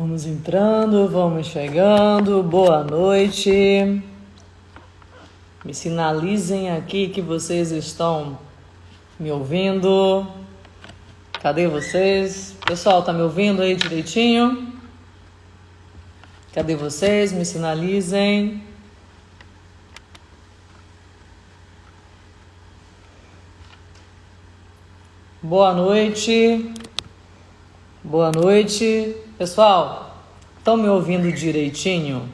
Vamos entrando, vamos chegando. Boa noite. Me sinalizem aqui que vocês estão me ouvindo. Cadê vocês? Pessoal, tá me ouvindo aí direitinho? Cadê vocês? Me sinalizem. Boa noite. Boa noite. Pessoal, estão me ouvindo direitinho?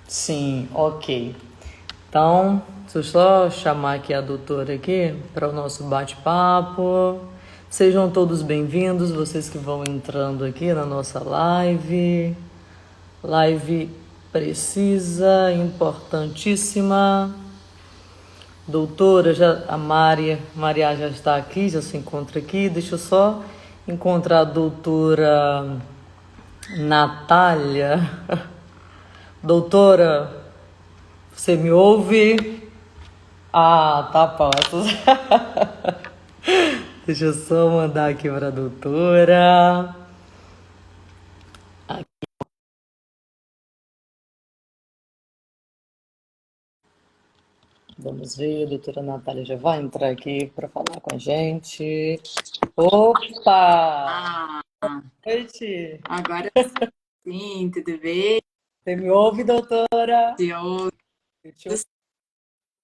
Sim, ok. Então, deixa eu só chamar aqui a doutora aqui para o nosso bate-papo. Sejam todos bem-vindos, vocês que vão entrando aqui na nossa live. Live precisa, importantíssima. Doutora, a Maria já está aqui, já se encontra aqui. Deixa eu só encontrar a doutora Natália. Doutora, você me ouve? Ah, tá, posso. Deixa eu só mandar aqui para a doutora. Vamos ver, a doutora Natália já vai entrar aqui para falar com a gente. Opa! Ah, Boa noite. agora sim, tudo bem? Você me ouve, doutora? Eu Eu te ouço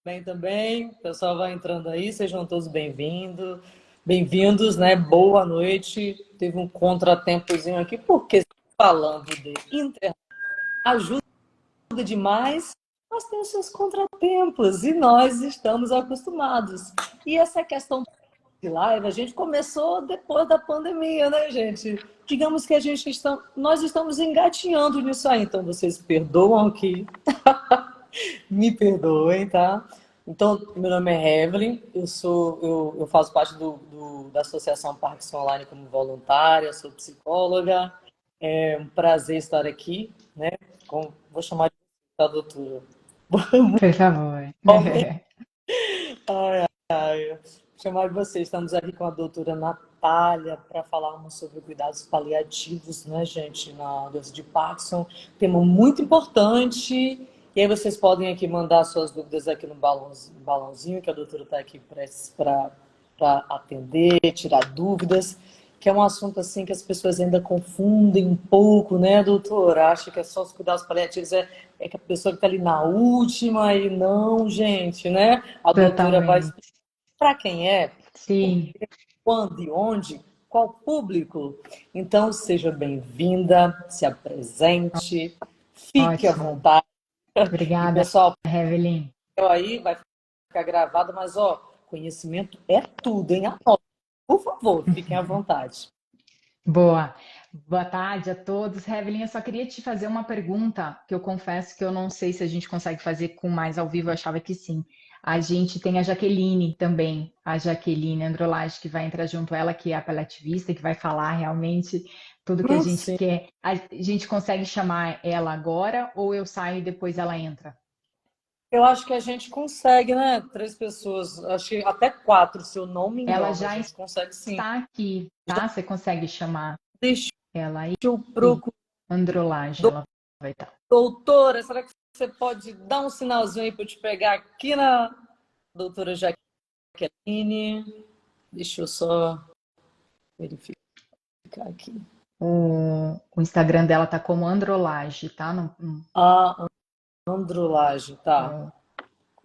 bem também. O pessoal vai entrando aí, sejam todos bem-vindos. Bem-vindos, né? Boa noite. Teve um contratempozinho aqui, porque falando de internet ajuda demais, mas tem os seus contratempos e nós estamos acostumados. E essa questão de live, a gente começou depois da pandemia, né, gente? Digamos que nós estamos engatinhando nisso aí, então vocês perdoam aqui, me perdoem, tá? Então, meu nome é Evelyn, eu faço parte da Associação Parkinson Online como voluntária, sou psicóloga. É um prazer estar aqui, né? Vou chamar de da doutora. Por favor. Chamar de vocês. Estamos aqui com a doutora Natália para falarmos sobre cuidados paliativos, né, gente, na doença de Parkinson. Tema muito importante. E aí vocês podem aqui mandar suas dúvidas aqui no balãozinho, que a doutora está aqui para atender, tirar dúvidas, que é um assunto assim que as pessoas ainda confundem um pouco, né, doutora? Acha que é só os cuidados paliativos, é que a pessoa que está ali na última, e não, gente, né? A doutora vai Totalmente. explicar para quem é, por Sim, quando e onde, qual público. Então, seja bem-vinda, se apresente, fique à ótimo. vontade. E, Obrigada, pessoal, Evelyn. aí vai ficar gravado, mas, ó, conhecimento é tudo, hein? Anota. Por favor, fiquem à vontade. Boa. Boa tarde a todos. Evelyn, eu só queria te fazer uma pergunta, que eu confesso que eu não sei se a gente consegue fazer com mais ao vivo, eu achava que sim. A gente tem a Jaqueline também, a Jaqueline Androlage, que vai entrar junto, ela que é a paliativista, que vai falar realmente tudo que a gente Sim. quer. A gente consegue chamar ela agora ou eu saio e depois ela entra? Eu acho que a gente consegue, né? 3 pessoas, acho que até 4, se eu não me Ela engano, a já gente consegue sim. está aqui, tá? Você consegue chamar Deixa ela aí? eu procurar. Androlage, ela vai estar. Doutora, será que você pode dar um sinalzinho aí para eu te pegar aqui na doutora Jaqueline? Deixa eu só verificar aqui. O Instagram dela tá como Androlage, tá? A Androlage, tá.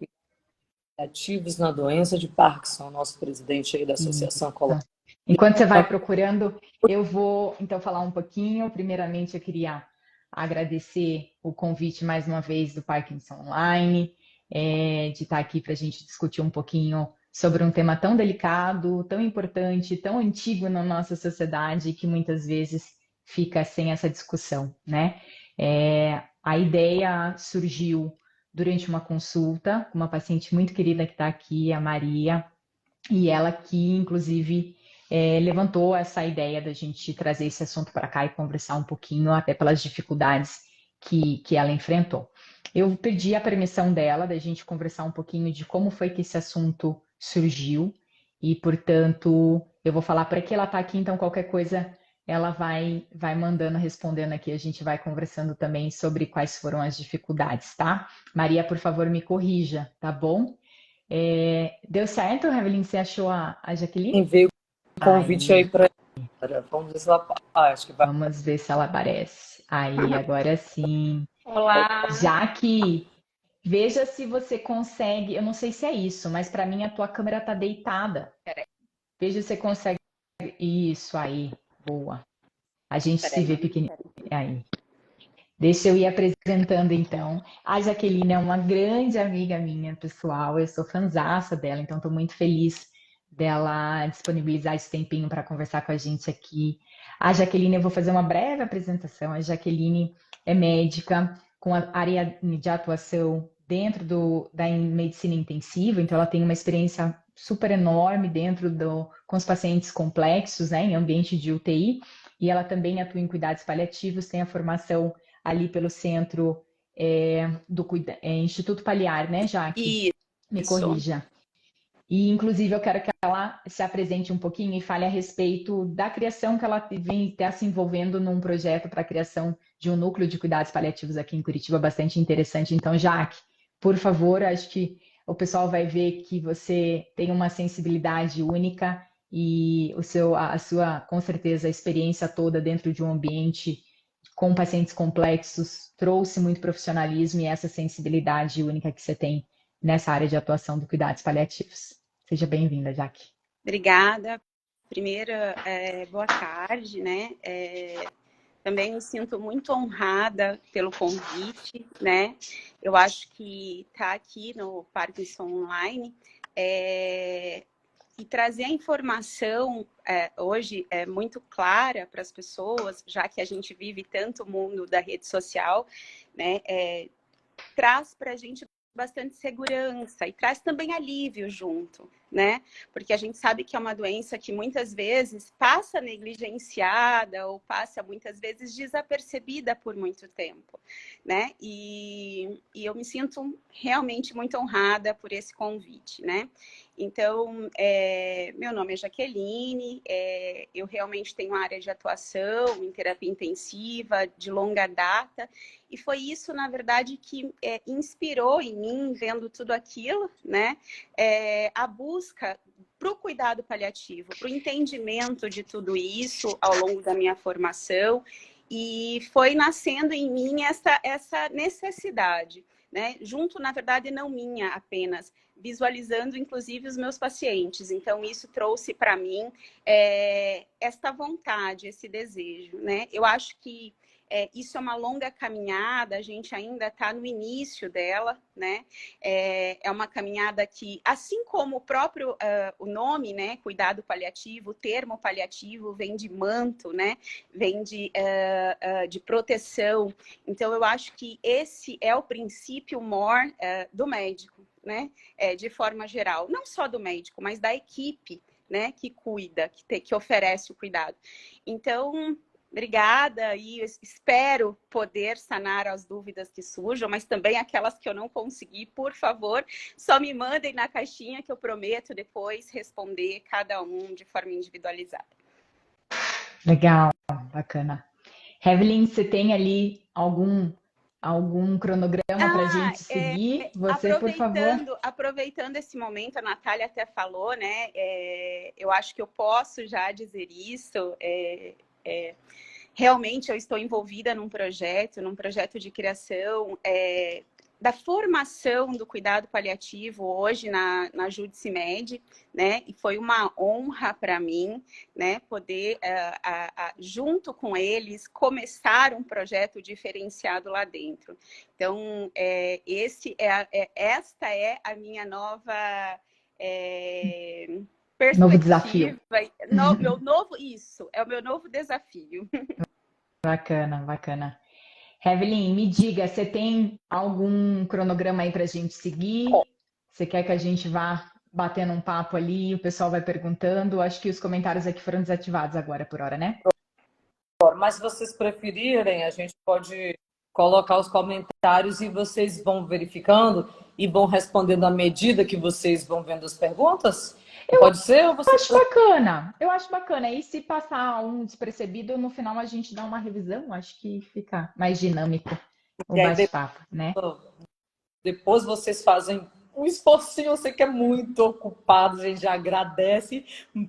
É, Ativos na doença de Parkinson, nosso presidente aí da Associação isso. Colômbia. Enquanto você vai procurando, eu vou então falar um pouquinho. Primeiramente, eu queria agradecer o convite mais uma vez do Parkinson Online, de estar aqui para a gente discutir um pouquinho sobre um tema tão delicado, tão importante, tão antigo na nossa sociedade que muitas vezes fica sem essa discussão, né? A ideia surgiu durante uma consulta com uma paciente muito querida que está aqui, a Maria, e ela que, inclusive, levantou essa ideia da gente trazer esse assunto para cá e conversar um pouquinho, até pelas dificuldades que ela enfrentou. Eu pedi a permissão dela, da gente conversar um pouquinho de como foi que esse assunto surgiu, e, portanto, Eu vou falar para que ela está aqui, então qualquer coisa ela vai mandando, respondendo aqui. A gente vai conversando também sobre quais foram as dificuldades, tá? Maria, por favor, me corrija, tá bom? Deu certo, Evelyn? Você achou a Jaqueline? Enviei o convite aí Aí, para ela. Vamos ver se ela... acho que vai. vamos ver se ela aparece. Aí, agora sim. Olá. Já que veja se você consegue. Eu não sei se é isso, mas para mim a tua câmera tá deitada. Peraí, Veja se você consegue. Isso aí, boa. A gente se vê pequenininho. Aí. Deixa eu ir apresentando então. A Jaqueline é uma grande amiga minha, pessoal. Eu sou fanzaça dela, então estou muito feliz dela disponibilizar esse tempinho para conversar com a gente aqui. A Jaqueline, eu vou fazer uma breve apresentação. A Jaqueline é médica com a área de atuação dentro da medicina intensiva, então ela tem uma experiência super enorme com os pacientes complexos, né, em ambiente de UTI, e ela também atua em cuidados paliativos, tem a formação ali pelo centro Instituto Paliar, né, Jaque? Me Isso. corrija. E, inclusive, eu quero que ela se apresente um pouquinho e fale a respeito da criação que ela vem se envolvendo num projeto para a criação de um núcleo de cuidados paliativos aqui em Curitiba, bastante interessante. Então, Jaque, por favor, acho que o pessoal vai ver que você tem uma sensibilidade única e a sua, com certeza, experiência toda dentro de um ambiente com pacientes complexos trouxe muito profissionalismo e essa sensibilidade única que você tem nessa área de atuação do cuidados paliativos. Seja bem-vinda, Jaque. Obrigada. Primeiro, boa tarde, né? Também me sinto muito honrada pelo convite, né? Eu acho que estar aqui no Parkinson Online e trazer a informação hoje é muito clara para as pessoas, já que a gente vive tanto o mundo da rede social, né? Traz para a gente bastante segurança e traz também alívio junto, né? Porque a gente sabe que é uma doença que muitas vezes passa negligenciada ou passa muitas vezes desapercebida por muito tempo, né? E eu me sinto realmente muito honrada por esse convite, né? Então, meu nome é Jaqueline, eu realmente tenho uma área de atuação em terapia intensiva de longa data, e foi isso, na verdade, que inspirou em mim, vendo tudo aquilo, né? A busca para o cuidado paliativo, para o entendimento de tudo isso ao longo da minha formação, e foi nascendo em mim essa necessidade, né? Junto, na verdade, não minha apenas, visualizando, inclusive, os meus pacientes. Então, isso trouxe para mim esta vontade, esse desejo, né? Eu acho que isso é uma longa caminhada, a gente ainda está no início dela, né? É uma caminhada que, assim como o próprio o nome, né? Cuidado paliativo, o termo paliativo vem de manto, né? Vem de proteção. Então, eu acho que esse é o princípio maior do médico, né? De forma geral, não só do médico, mas da equipe, né? Que cuida, que oferece o cuidado. Então, obrigada e espero poder sanar as dúvidas que surjam, mas também aquelas que eu não consegui, por favor, só me mandem na caixinha que eu prometo depois responder cada um de forma individualizada. Legal, bacana. Evelyn, você tem ali algum cronograma para a gente seguir? Você, por favor. Aproveitando esse momento, a Natália até falou, né? Eu acho que eu posso já dizer isso. Realmente eu estou envolvida num projeto de criação da formação do cuidado paliativo hoje na Judici-Med, né? E foi uma honra para mim, né? Poder, junto com eles, começar um projeto diferenciado lá dentro. Então, esta é a minha nova perspectiva. Novo desafio. É o meu novo desafio. Bacana, bacana. Evelyn, me diga, você tem algum cronograma aí para a gente seguir? Você quer que a gente vá batendo um papo ali, o pessoal vai perguntando? Acho que os comentários aqui foram desativados agora por hora, né? Mas se vocês preferirem, a gente pode colocar os comentários e vocês vão verificando e vão respondendo à medida que vocês vão vendo as perguntas? Pode ser ou você... Eu acho bacana. E se passar um despercebido, no final a gente dá uma revisão, acho que fica mais dinâmico o E aí bate-papo, né? depois vocês fazem um esforcinho, eu sei que é muito ocupado, a gente já agradece,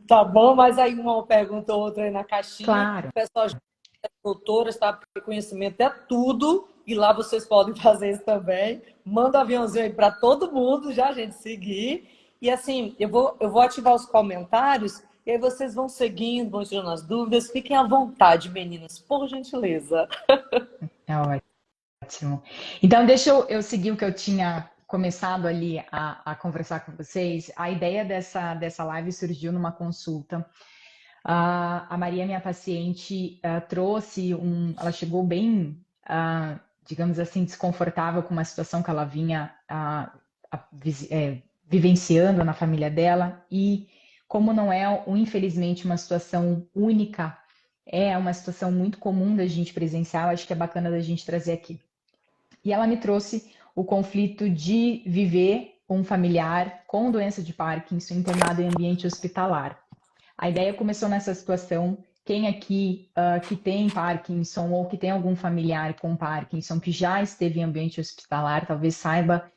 tá bom? Mas aí uma pergunta ou outra aí na caixinha, Claro. o pessoal já é doutora, está com conhecimento, é tudo, e lá vocês podem fazer isso também. Manda um aviãozinho aí para todo mundo, já a gente seguir. E assim, eu vou ativar os comentários, e aí vocês vão seguindo, vão tirando as dúvidas. Fiquem à vontade, meninas, por gentileza. É ótimo. Então, deixa eu seguir o que eu tinha começado ali a conversar com vocês. A ideia dessa live surgiu numa consulta. A Maria, minha paciente, trouxe ela chegou bem, digamos assim, desconfortável com uma situação que ela vinha vivenciando na família dela e como não é, infelizmente, uma situação única, é uma situação muito comum da gente presenciar, acho que é bacana da gente trazer aqui. E ela me trouxe o conflito de viver um familiar com doença de Parkinson internado em ambiente hospitalar. A ideia começou nessa situação. Quem aqui que tem Parkinson ou que tem algum familiar com Parkinson que já esteve em ambiente hospitalar, talvez saiba,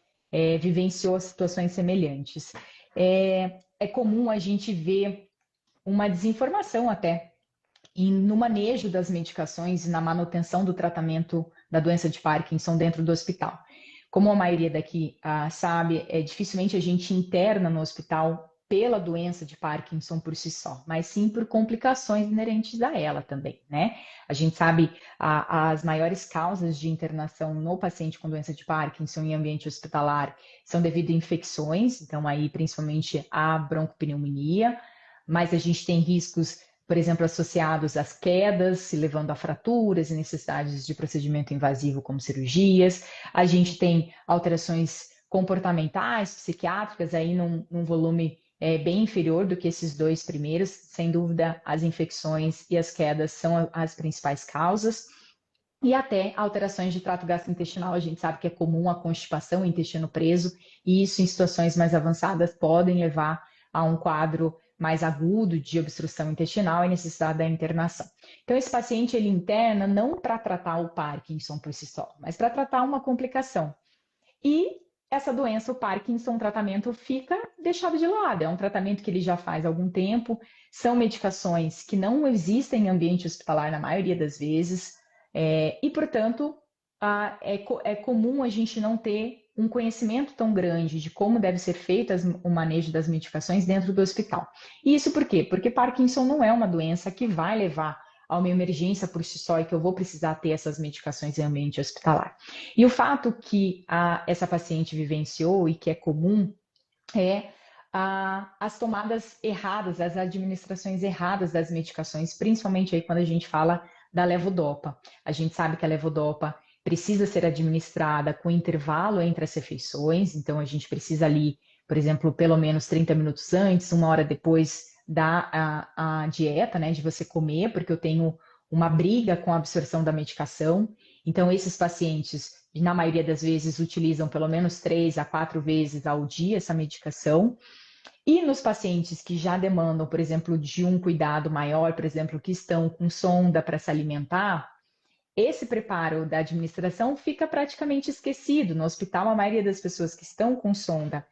vivenciou situações semelhantes. É comum a gente ver uma desinformação até no manejo das medicações e na manutenção do tratamento da doença de Parkinson dentro do hospital. Como a maioria daqui sabe, dificilmente a gente interna no hospital pela doença de Parkinson por si só, mas sim por complicações inerentes a ela também, né? A gente sabe as maiores causas de internação no paciente com doença de Parkinson em ambiente hospitalar são devido a infecções, então aí principalmente a broncopneumonia, mas a gente tem riscos, por exemplo, associados às quedas, se levando a fraturas e necessidades de procedimento invasivo como cirurgias. A gente tem alterações comportamentais, psiquiátricas, aí num volume bem inferior do que esses dois primeiros. Sem dúvida, as infecções e as quedas são as principais causas. E até alterações de trato gastrointestinal, a gente sabe que é comum a constipação, intestino preso, e isso em situações mais avançadas podem levar a um quadro mais agudo de obstrução intestinal e necessidade da internação. Então, esse paciente ele interna não para tratar o Parkinson por si só, mas para tratar uma complicação. E essa doença, o Parkinson, o tratamento fica deixado de lado. É um tratamento que ele já faz há algum tempo, são medicações que não existem em ambiente hospitalar na maioria das vezes, e, portanto, é comum a gente não ter um conhecimento tão grande de como deve ser feito o manejo das medicações dentro do hospital. E isso por quê? Porque Parkinson não é uma doença que vai levar a uma emergência por si só e que eu vou precisar ter essas medicações em ambiente hospitalar. E o fato que essa paciente vivenciou e que é comum é as tomadas erradas, as administrações erradas das medicações, principalmente aí quando a gente fala da levodopa. A gente sabe que a levodopa precisa ser administrada com intervalo entre as refeições, então a gente precisa ali, por exemplo, pelo menos 30 minutos antes, uma hora depois a dieta, né, de você comer, porque eu tenho uma briga com a absorção da medicação. Então, esses pacientes, na maioria das vezes, utilizam pelo menos 3 a 4 vezes ao dia essa medicação. E nos pacientes que já demandam, por exemplo, de um cuidado maior, por exemplo, que estão com sonda para se alimentar, esse preparo da administração fica praticamente esquecido. No hospital, a maioria das pessoas que estão com sonda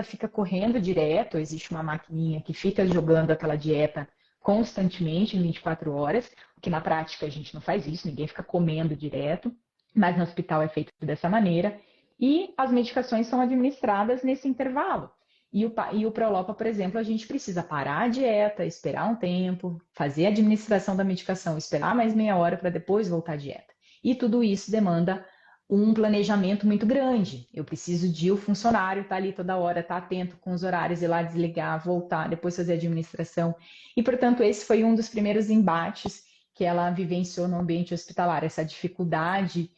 fica correndo direto, existe uma maquininha que fica jogando aquela dieta constantemente em 24 horas, que na prática a gente não faz isso, ninguém fica comendo direto, mas no hospital é feito dessa maneira, e as medicações são administradas nesse intervalo. E o Prolopa, por exemplo, a gente precisa parar a dieta, esperar um tempo, fazer a administração da medicação, esperar mais meia hora para depois voltar à dieta. E tudo isso demanda um planejamento muito grande. Eu preciso de o funcionário estar ali toda hora, estar atento com os horários, ir lá desligar, voltar, depois fazer a administração. E, portanto, esse foi um dos primeiros embates que ela vivenciou no ambiente hospitalar, essa dificuldade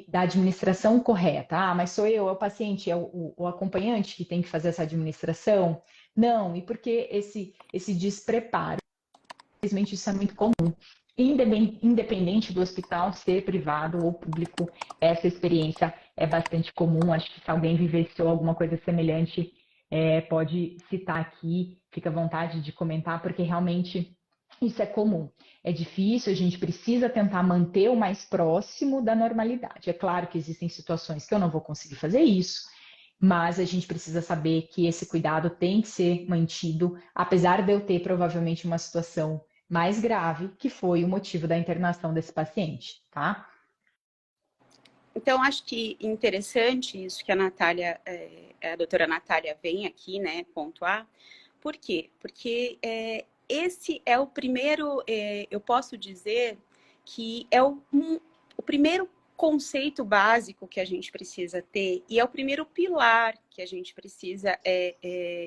da administração correta. Ah, mas sou eu, é o paciente, é o acompanhante que tem que fazer essa administração? Não, e por que esse despreparo? Infelizmente, isso é muito comum. Independente do hospital ser privado ou público, essa experiência é bastante comum. Acho que se alguém vivenciou alguma coisa semelhante, pode citar aqui, fica à vontade de comentar, porque realmente isso é comum. É difícil, a gente precisa tentar manter o mais próximo da normalidade. É claro que existem situações que eu não vou conseguir fazer isso, mas a gente precisa saber que esse cuidado tem que ser mantido, apesar de eu ter provavelmente uma situação mais grave, que foi o motivo da internação desse paciente, tá? Então, acho que interessante isso que a Natália, a doutora Natália vem aqui, né, pontuar. Por quê? Porque esse é o primeiro, eu posso dizer que é o primeiro conceito básico que a gente precisa ter e é o primeiro pilar que a gente precisa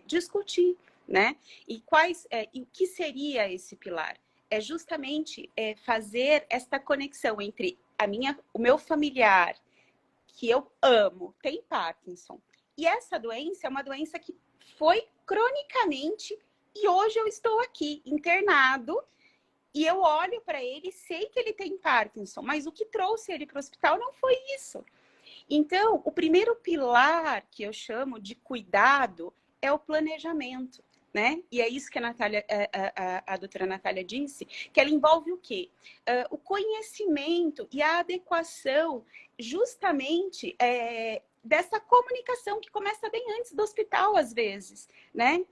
discutir, né? E o que seria esse pilar? É justamente fazer esta conexão entre o meu familiar, que eu amo, tem Parkinson. E essa doença é uma doença que foi cronicamente, e hoje eu estou aqui internado e eu olho para ele e sei que ele tem Parkinson, mas o que trouxe ele para o hospital não foi isso. Então, o primeiro pilar que eu chamo de cuidado é o planejamento, né? E é isso que a Natália, a doutora Natália disse, que ela envolve o quê? O conhecimento e a adequação justamente dessa comunicação que começa bem antes do hospital, às vezes, né?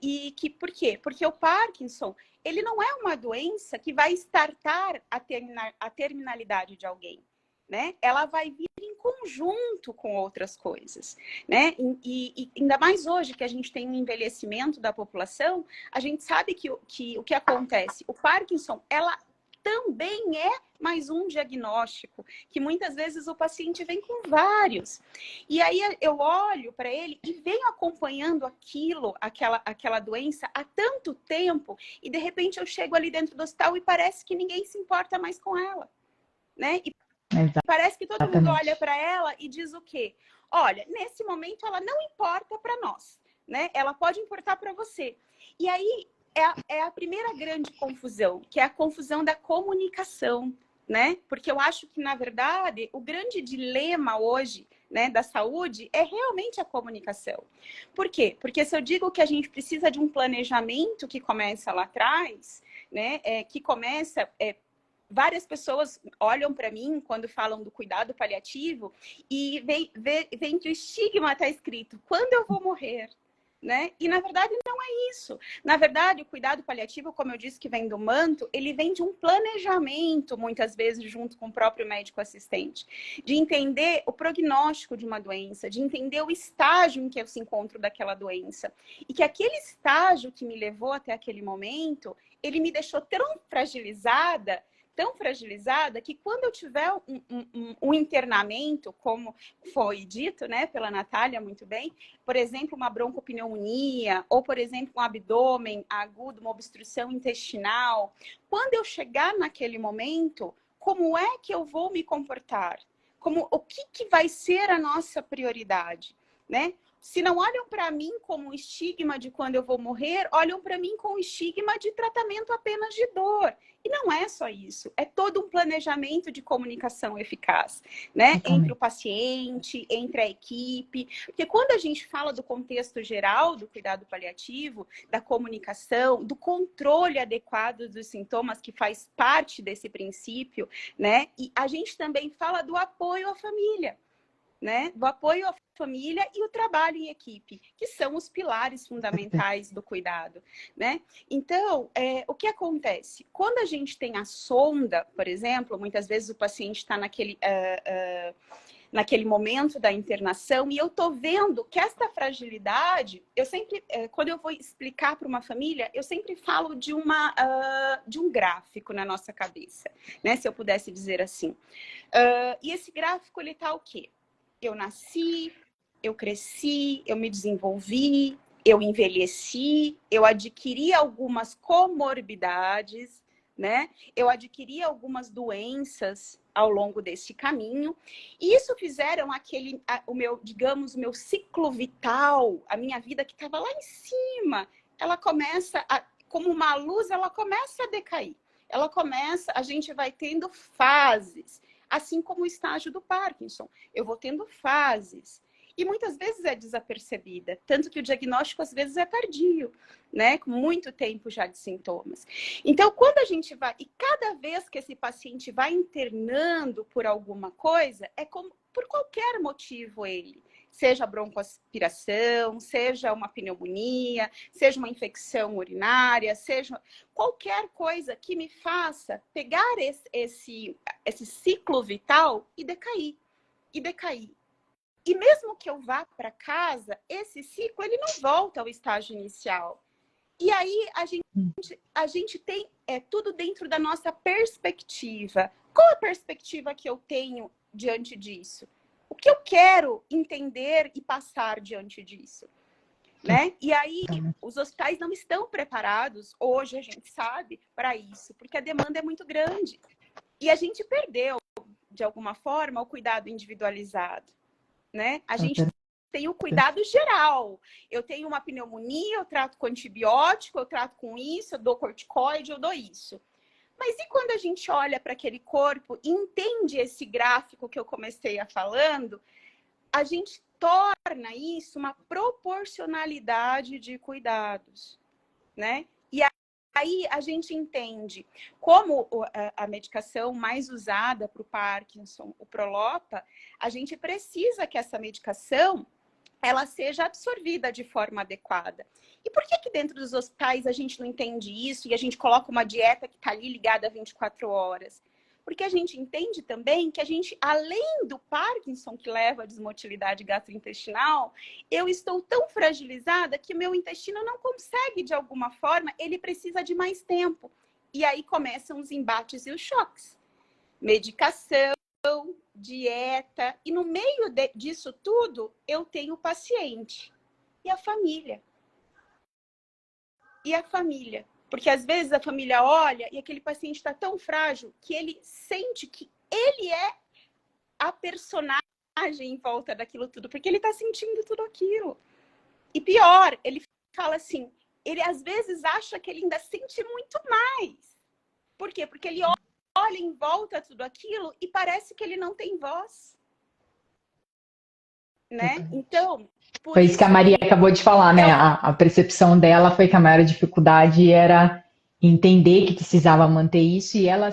Por quê? Porque o Parkinson, ele não é uma doença que vai startar a terminalidade de alguém, né? Ela vai vir em conjunto com outras coisas, né? E ainda mais hoje que a gente tem um envelhecimento da população, a gente sabe que o que acontece? O Parkinson, ela também é mais um diagnóstico, que muitas vezes o paciente vem com vários. E aí eu olho para ele e venho acompanhando aquela doença há tanto tempo, e de repente eu chego ali dentro do hospital e parece que ninguém se importa mais com ela, né? E parece que todo mundo olha para ela e diz o quê? Olha, nesse momento ela não importa para nós, né? Ela pode importar para você. E aí é a primeira grande confusão, que é a confusão da comunicação, né? Porque eu acho que, na verdade, o grande dilema hoje, né, da saúde é realmente a comunicação. Por quê? Porque se eu digo que a gente precisa de um planejamento que começa lá atrás, né, que começa... várias pessoas olham para mim quando falam do cuidado paliativo e vem que o estigma está escrito, quando eu vou morrer? Né? E na verdade não é isso. Na verdade, o cuidado paliativo, como eu disse que vem do manto, ele vem de um planejamento, muitas vezes junto com o próprio médico assistente, de entender o prognóstico de uma doença, de entender o estágio em que eu se encontro daquela doença. E que aquele estágio que me levou até aquele momento, ele me deixou tão fragilizada que quando eu tiver um internamento, como foi dito, né, pela Natália muito bem, por exemplo, uma broncopneumonia, ou, por exemplo, um abdômen agudo, uma obstrução intestinal, quando eu chegar naquele momento, como é que eu vou me comportar? O que vai ser a nossa prioridade, né? Se não olham para mim como um estigma de quando eu vou morrer, olham para mim com o estigma de tratamento apenas de dor. E não é só isso, é todo um planejamento de comunicação eficaz, né? Entre o paciente, entre a equipe. Porque quando a gente fala do contexto geral do cuidado paliativo, da comunicação, do controle adequado dos sintomas, que faz parte desse princípio, né? E a gente também fala do apoio à família, né? Do apoio à família e o trabalho em equipe, que são os pilares fundamentais do cuidado, né? Então, o que acontece? Quando a gente tem a sonda, por exemplo, muitas vezes o paciente está naquele momento da internação, e eu tô vendo que esta fragilidade, eu sempre, quando eu vou explicar para uma família, eu sempre falo de um gráfico na nossa cabeça, né? Se eu pudesse dizer assim. E esse gráfico, ele tá o quê? Eu nasci, eu cresci, eu me desenvolvi, eu envelheci, eu adquiri algumas comorbidades, né? Eu adquiri algumas doenças ao longo desse caminho, e isso fizeram digamos, o meu ciclo vital, a minha vida que estava lá em cima, ela começa, como uma luz, ela começa a decair. A gente vai tendo fases, assim como o estágio do Parkinson. Eu vou tendo fases. E muitas vezes é desapercebida, tanto que o diagnóstico às vezes é tardio, né? Com muito tempo já de sintomas. Então, quando a gente vai, e cada vez que esse paciente vai internando por alguma coisa, é como por qualquer motivo ele, seja broncoaspiração, seja uma pneumonia, seja uma infecção urinária, seja qualquer coisa que me faça pegar esse ciclo vital e decair, e decair. E mesmo que eu vá para casa, esse ciclo ele não volta ao estágio inicial. E aí a gente tem tudo dentro da nossa perspectiva. Qual a perspectiva que eu tenho diante disso? O que eu quero entender e passar diante disso? Né? E aí os hospitais não estão preparados, hoje a gente sabe, para isso, porque a demanda é muito grande. E a gente perdeu, de alguma forma, o cuidado individualizado. Né? A gente tem o cuidado geral. Eu tenho uma pneumonia, eu trato com antibiótico, eu trato com isso, eu dou corticoide, eu dou isso. Mas e quando a gente olha para aquele corpo e entende esse gráfico que eu comecei a falando, a gente torna isso uma proporcionalidade de cuidados, né? E aí a gente entende como a medicação mais usada para o Parkinson, o Prolopa, a gente precisa que essa medicação ela seja absorvida de forma adequada. E por que dentro dos hospitais a gente não entende isso e a gente coloca uma dieta que está ali ligada 24 horas? Porque a gente entende também que a gente, além do Parkinson que leva à desmotilidade gastrointestinal, eu estou tão fragilizada que o meu intestino não consegue, de alguma forma, ele precisa de mais tempo. E aí começam os embates e os choques. Medicação, dieta, e no meio disso tudo, eu tenho o paciente e a família. E a família. Porque às vezes a família olha e aquele paciente está tão frágil que ele sente que ele é a personagem em volta daquilo tudo, porque ele está sentindo tudo aquilo. E pior, ele fala assim, ele às vezes acha que ele ainda sente muito mais. Por quê? Porque ele olha em volta tudo aquilo e parece que ele não tem voz. Né? Então, foi isso que a Maria acabou de falar, né? A percepção dela foi que a maior dificuldade era entender que precisava manter isso e ela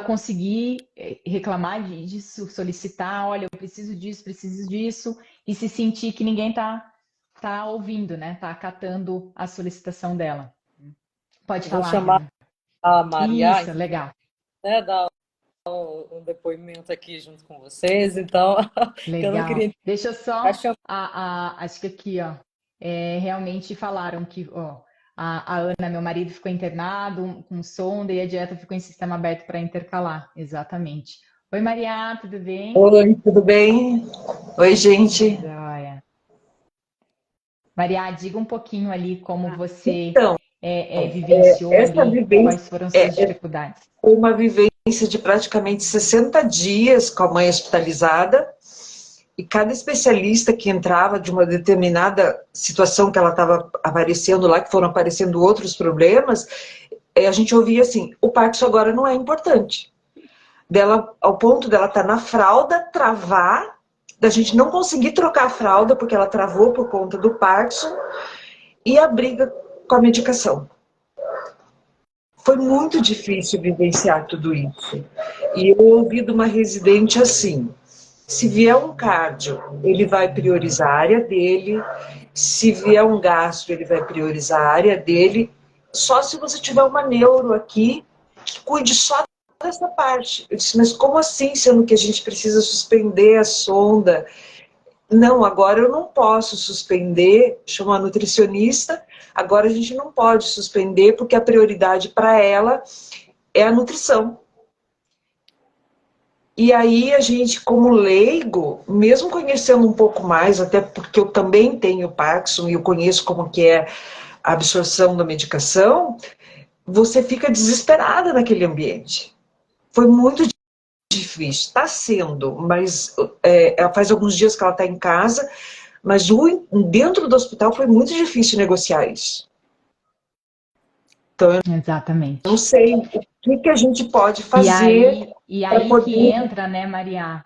conseguir reclamar disso, solicitar, olha, eu preciso disso, e se sentir que ninguém tá ouvindo, né? Tá acatando a solicitação dela. Pode falar. Vou chamar a Maria. Isso, legal. Né, dar um depoimento aqui junto com vocês, então legal. Eu não queria... Deixa eu só acho que aqui, ó, realmente falaram que, ó, a Ana, meu marido, ficou internado com sonda e a dieta ficou em sistema aberto para intercalar, exatamente. Oi, Maria, tudo bem? Oi, tudo bem? Oi, gente. Joia. Maria, diga um pouquinho ali como você vivenciou ali, quais foram suas dificuldades. Uma vivência de praticamente 60 dias com a mãe hospitalizada, e cada especialista que entrava de uma determinada situação que ela estava aparecendo lá, que foram aparecendo outros problemas, a gente ouvia assim, o Parkinson agora não é importante. Dela, ao ponto dela estar na fralda, travar, da gente não conseguir trocar a fralda, porque ela travou por conta do Parkinson, e a briga com a medicação. Foi muito difícil vivenciar tudo isso. E eu ouvi de uma residente assim, se vier um cardio, ele vai priorizar a área dele, se vier um gastro, ele vai priorizar a área dele, só se você tiver uma neuro aqui, que cuide só dessa parte. Eu disse, mas como assim, sendo que a gente precisa suspender a sonda? Não, agora eu não posso suspender, chama a nutricionista, agora a gente não pode suspender porque a prioridade para ela é a nutrição. E aí a gente, como leigo, mesmo conhecendo um pouco mais, até porque eu também tenho Parkinson e eu conheço como que é a absorção da medicação, você fica desesperada naquele ambiente. Foi muito difícil, está sendo, mas faz alguns dias que ela está em casa, mas dentro do hospital foi muito difícil negociar isso. Então, exatamente. Eu não sei o que a gente pode fazer. E aí que entra, né, Maria?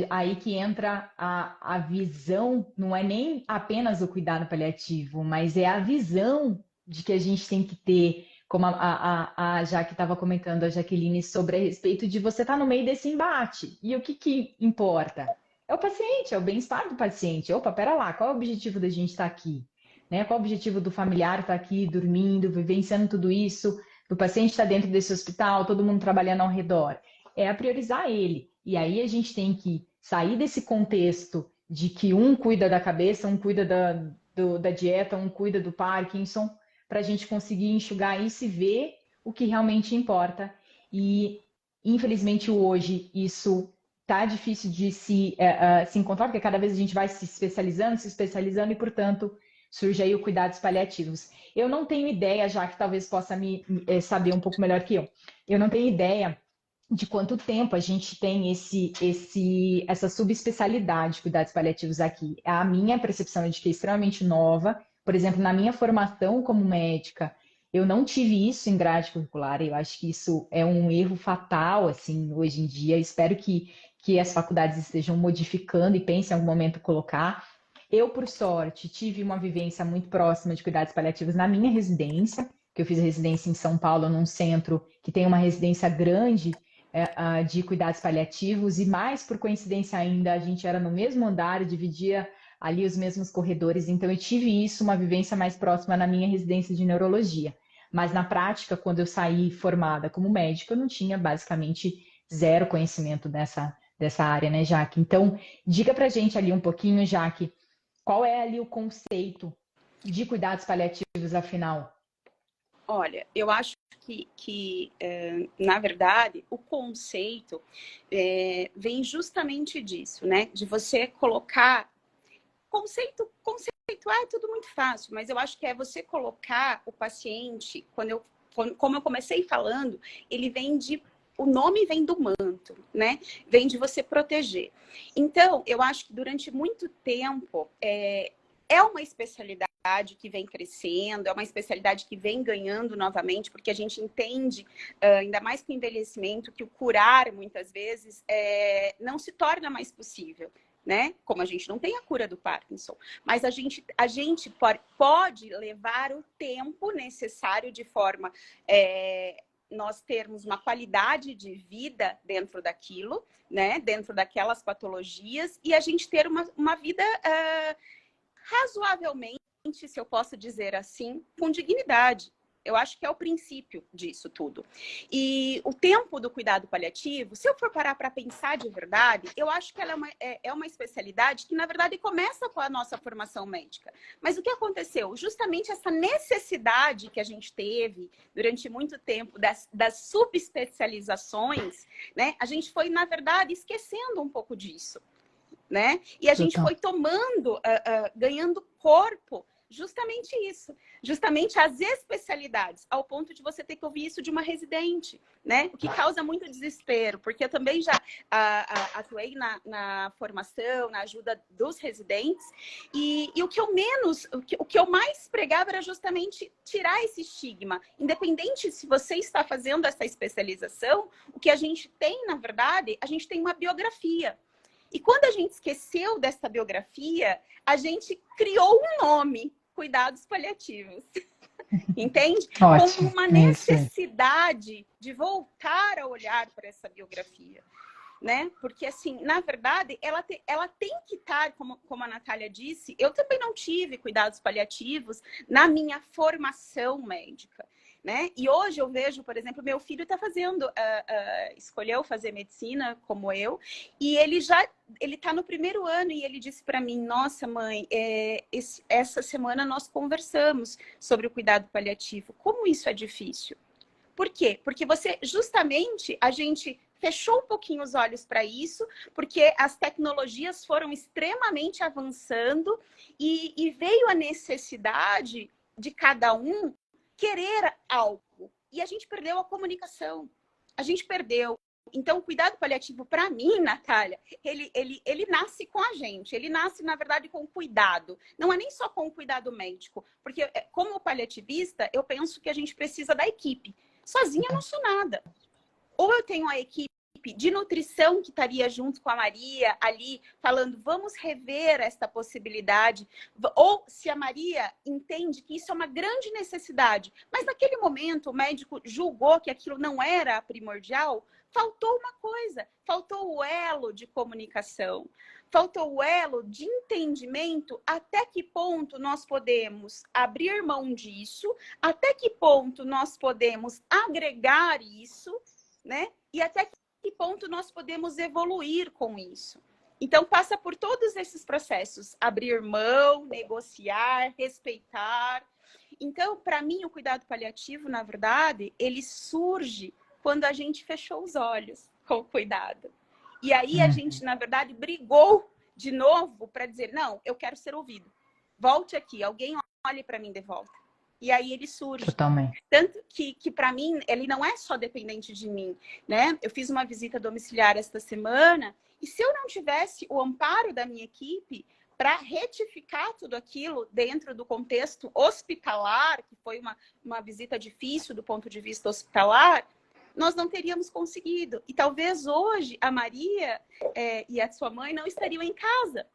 Aí que entra a visão, não é nem apenas o cuidado paliativo, mas é a visão de que a gente tem que ter, como a Jaque estava comentando, a Jaqueline, sobre a respeito de você estar no meio desse embate. E o que importa? É o paciente, é o bem-estar do paciente. Opa, pera lá, qual é o objetivo da gente estar aqui? Né? Qual é o objetivo do familiar estar aqui, dormindo, vivenciando tudo isso, do paciente estar dentro desse hospital, todo mundo trabalhando ao redor? É a priorizar ele. E aí a gente tem que sair desse contexto de que um cuida da cabeça, um cuida da dieta, um cuida do Parkinson, para a gente conseguir enxugar isso e ver o que realmente importa. E, infelizmente, hoje isso tá difícil de se encontrar, porque cada vez a gente vai se especializando e, portanto, surge aí o cuidados paliativos. Eu não tenho ideia, já que talvez possa saber um pouco melhor que eu não tenho ideia de quanto tempo a gente tem essa subespecialidade de cuidados paliativos aqui. A minha percepção é de que é extremamente nova. Por exemplo, na minha formação como médica, eu não tive isso em grade curricular. Eu acho que isso é um erro fatal, assim, hoje em dia. Espero que as faculdades estejam modificando e pensem em algum momento colocar. Eu, por sorte, tive uma vivência muito próxima de cuidados paliativos na minha residência, que eu fiz a residência em São Paulo, num centro que tem uma residência grande de cuidados paliativos, e mais por coincidência ainda, a gente era no mesmo andar, dividia ali os mesmos corredores, então eu tive isso, uma vivência mais próxima na minha residência de neurologia. Mas na prática, quando eu saí formada como médica, eu não tinha basicamente zero conhecimento dessa área, né, Jaque? Então, diga pra gente ali um pouquinho, Jaque, qual é ali o conceito de cuidados paliativos, afinal? Olha, eu acho que na verdade, o conceito vem justamente disso, né? De você colocar... Conceituar é tudo muito fácil, mas eu acho que é você colocar o paciente, como eu comecei falando, ele vem de... O nome vem do manto, né? Vem de você proteger. Então, eu acho que durante muito tempo é uma especialidade que vem crescendo, é uma especialidade que vem ganhando novamente, porque a gente entende, ainda mais com o envelhecimento, que o curar, muitas vezes, não se torna mais possível, né? Como a gente não tem a cura do Parkinson. Mas a gente pode levar o tempo necessário de forma... nós termos uma qualidade de vida dentro daquilo, né? Dentro daquelas patologias, e a gente ter uma vida... razoavelmente, se eu posso dizer assim, com dignidade. Eu acho que é o princípio disso tudo. E o tempo do cuidado paliativo, se eu for parar para pensar de verdade, eu acho que ela é uma especialidade que, na verdade, começa com a nossa formação médica. Mas o que aconteceu? Justamente essa necessidade que a gente teve durante muito tempo das subespecializações, né? A gente foi, na verdade, esquecendo um pouco disso, né? E a gente foi tomando, ganhando corpo, justamente isso, justamente as especialidades, ao ponto de você ter que ouvir isso de uma residente, né? O que causa muito desespero, porque eu também já atuei na formação, na ajuda dos residentes, e o que eu mais pregava era justamente tirar esse estigma. Independente se você está fazendo essa especialização, o que a gente tem, na verdade, a gente tem uma biografia. E quando a gente esqueceu dessa biografia, a gente criou um nome, cuidados paliativos. Entende? Ótimo. Como uma necessidade de voltar a olhar para essa biografia, né? Porque, assim, na verdade, ela tem que estar, como a Natália disse, eu também não tive cuidados paliativos na minha formação médica, né? E hoje eu vejo, por exemplo, meu filho está fazendo, escolheu fazer medicina, como eu, e ele está no primeiro ano, e ele disse para mim: nossa, mãe, essa semana nós conversamos sobre o cuidado paliativo. Como isso é difícil? Por quê? Porque a gente fechou um pouquinho os olhos para isso, porque as tecnologias foram extremamente avançando e veio a necessidade de cada um querer algo. E a gente perdeu a comunicação. A gente perdeu. Então, o cuidado paliativo, para mim, Natália, ele nasce com a gente. Ele nasce, na verdade, com o cuidado. Não é nem só com o cuidado médico. Porque, como paliativista, eu penso que a gente precisa da equipe. Sozinha eu não sou nada. Ou eu tenho a equipe de nutrição que estaria junto com a Maria ali, falando, vamos rever esta possibilidade. Ou se a Maria entende que isso é uma grande necessidade, mas naquele momento o médico julgou que aquilo não era primordial, faltou uma coisa, faltou o elo de comunicação, faltou o elo de entendimento até que ponto nós podemos abrir mão disso, até que ponto nós podemos agregar isso, né? E até que ponto nós podemos evoluir com isso. Então, passa por todos esses processos. Abrir mão, negociar, respeitar. Então, para mim, o cuidado paliativo, na verdade, ele surge quando a gente fechou os olhos com o cuidado. E aí a gente, na verdade, brigou de novo para dizer, não, eu quero ser ouvido. Volte aqui, alguém olhe para mim de volta. E aí ele surge. Totalmente. Tanto que para mim, ele não é só dependente de mim, né? Eu fiz uma visita domiciliar esta semana e se eu não tivesse o amparo da minha equipe para retificar tudo aquilo dentro do contexto hospitalar, que foi uma visita difícil do ponto de vista hospitalar, nós não teríamos conseguido. E talvez hoje a Maria e a sua mãe não estariam em casa.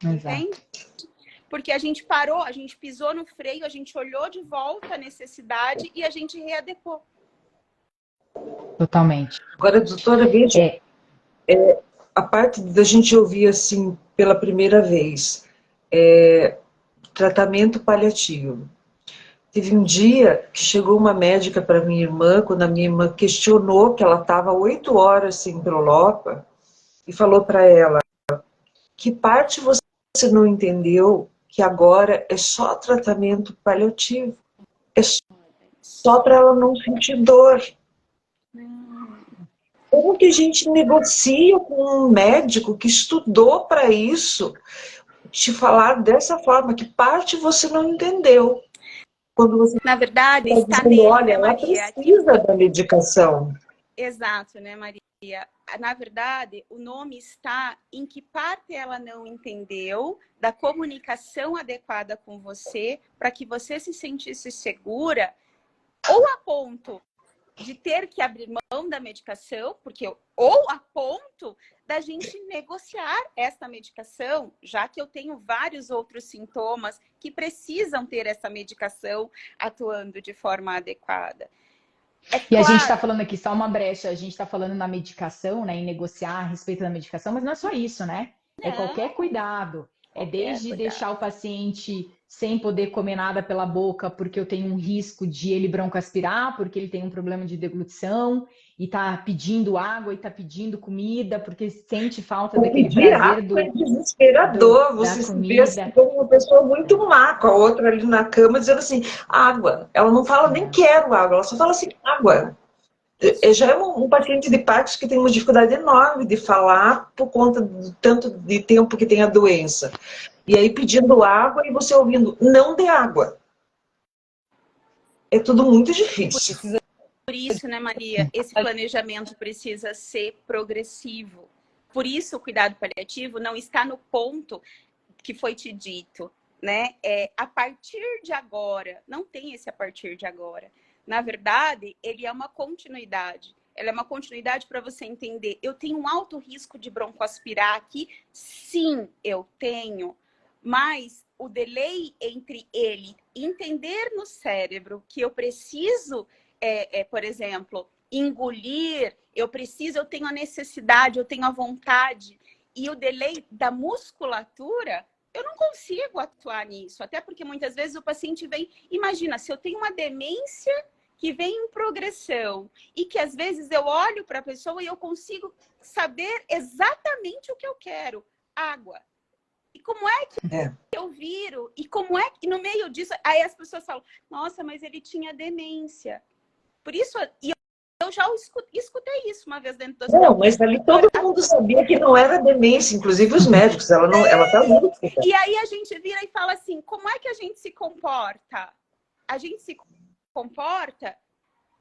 Entende? Porque a gente parou, a gente pisou no freio, a gente olhou de volta a necessidade e a gente readequou. Totalmente. Agora, doutora, veja, a parte da gente ouvir assim pela primeira vez, tratamento paliativo. Teve um dia que chegou uma médica para minha irmã, quando a minha irmã questionou que ela estava 8 horas sem Prolopa, e falou para ela, que parte você não entendeu que agora é só tratamento paliativo? É só para ela não sentir dor. Como que a gente negocia com um médico que estudou para isso, te falar dessa forma, que parte você não entendeu? Quando você na verdade, está está dizendo, nele, olha, né, ela Maria? precisa da medicação. Exato, né, Maria? Na verdade, o nome está em que parte ela não entendeu da comunicação adequada com você para que você se sentisse segura, ou a ponto de ter que abrir mão da medicação, ou a ponto da gente negociar essa medicação, já que eu tenho vários outros sintomas que precisam ter essa medicação atuando de forma adequada. E a gente está falando aqui só uma brecha, a gente está falando na medicação, né, em negociar a respeito da medicação, mas não é só isso, né? É qualquer cuidado. É desde deixar o paciente sem poder comer nada pela boca porque eu tenho um risco de ele broncoaspirar, porque ele tem um problema de deglutição e tá pedindo água e tá pedindo comida porque sente falta daquele prazer é desesperador. Você se vê assim, como uma pessoa muito má, com a outra ali na cama dizendo assim, água. Ela não fala nem quero água, ela só fala assim, água. Já é um paciente de Parkinson que tem uma dificuldade enorme de falar por conta do tanto de tempo que tem a doença. E aí pedindo água e você ouvindo, não dê água. É tudo muito difícil. Por isso, né, Maria, esse planejamento precisa ser progressivo. Por isso o cuidado paliativo não está no ponto que foi te dito, né? A partir de agora, não tem esse a partir de agora. Na verdade, ele é uma continuidade. Ela é uma continuidade para você entender. Eu tenho um alto risco de broncoaspirar aqui? Sim, eu tenho. Mas o delay entre ele entender no cérebro que eu preciso, por exemplo, engolir, eu tenho a necessidade, eu tenho a vontade. E o delay da musculatura, eu não consigo atuar nisso. Até porque muitas vezes o paciente vem... Imagina, se eu tenho uma demência que vem em progressão e que às vezes eu olho para a pessoa e eu consigo saber exatamente o que eu quero. Água. E como é que eu viro? E como é que no meio disso... Aí as pessoas falam, nossa, mas ele tinha demência. Por isso... E eu já escutei isso uma vez dentro do hospital. Não, mas ali todo mundo sabia que não era demência, inclusive os médicos. Ela tá louca. E aí a gente vira e fala assim, como é que a gente se comporta? A gente se comporta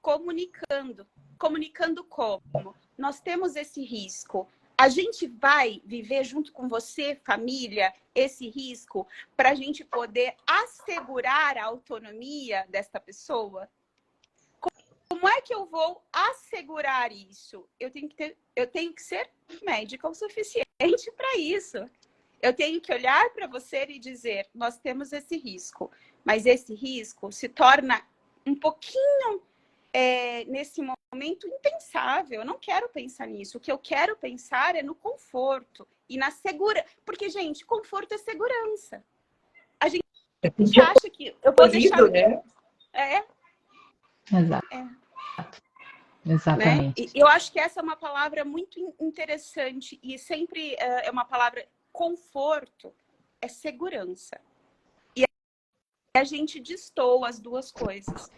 comunicando. Comunicando como? Nós temos esse risco. A gente vai viver junto com você, família, esse risco para a gente poder assegurar a autonomia desta pessoa? como é que eu vou assegurar isso? Eu tenho que ser médica o suficiente para isso. Eu tenho que olhar para você e dizer, nós temos esse risco, mas esse risco se torna um pouquinho, nesse momento, impensável. Eu não quero pensar nisso. O que eu quero pensar é no conforto e na segurança. Porque, gente, conforto é segurança. A gente acha que eu vou deixar... né? Exato. Exatamente. Né? E eu acho que essa é uma palavra muito interessante e sempre é uma palavra conforto, é segurança. E a gente destoa as duas coisas.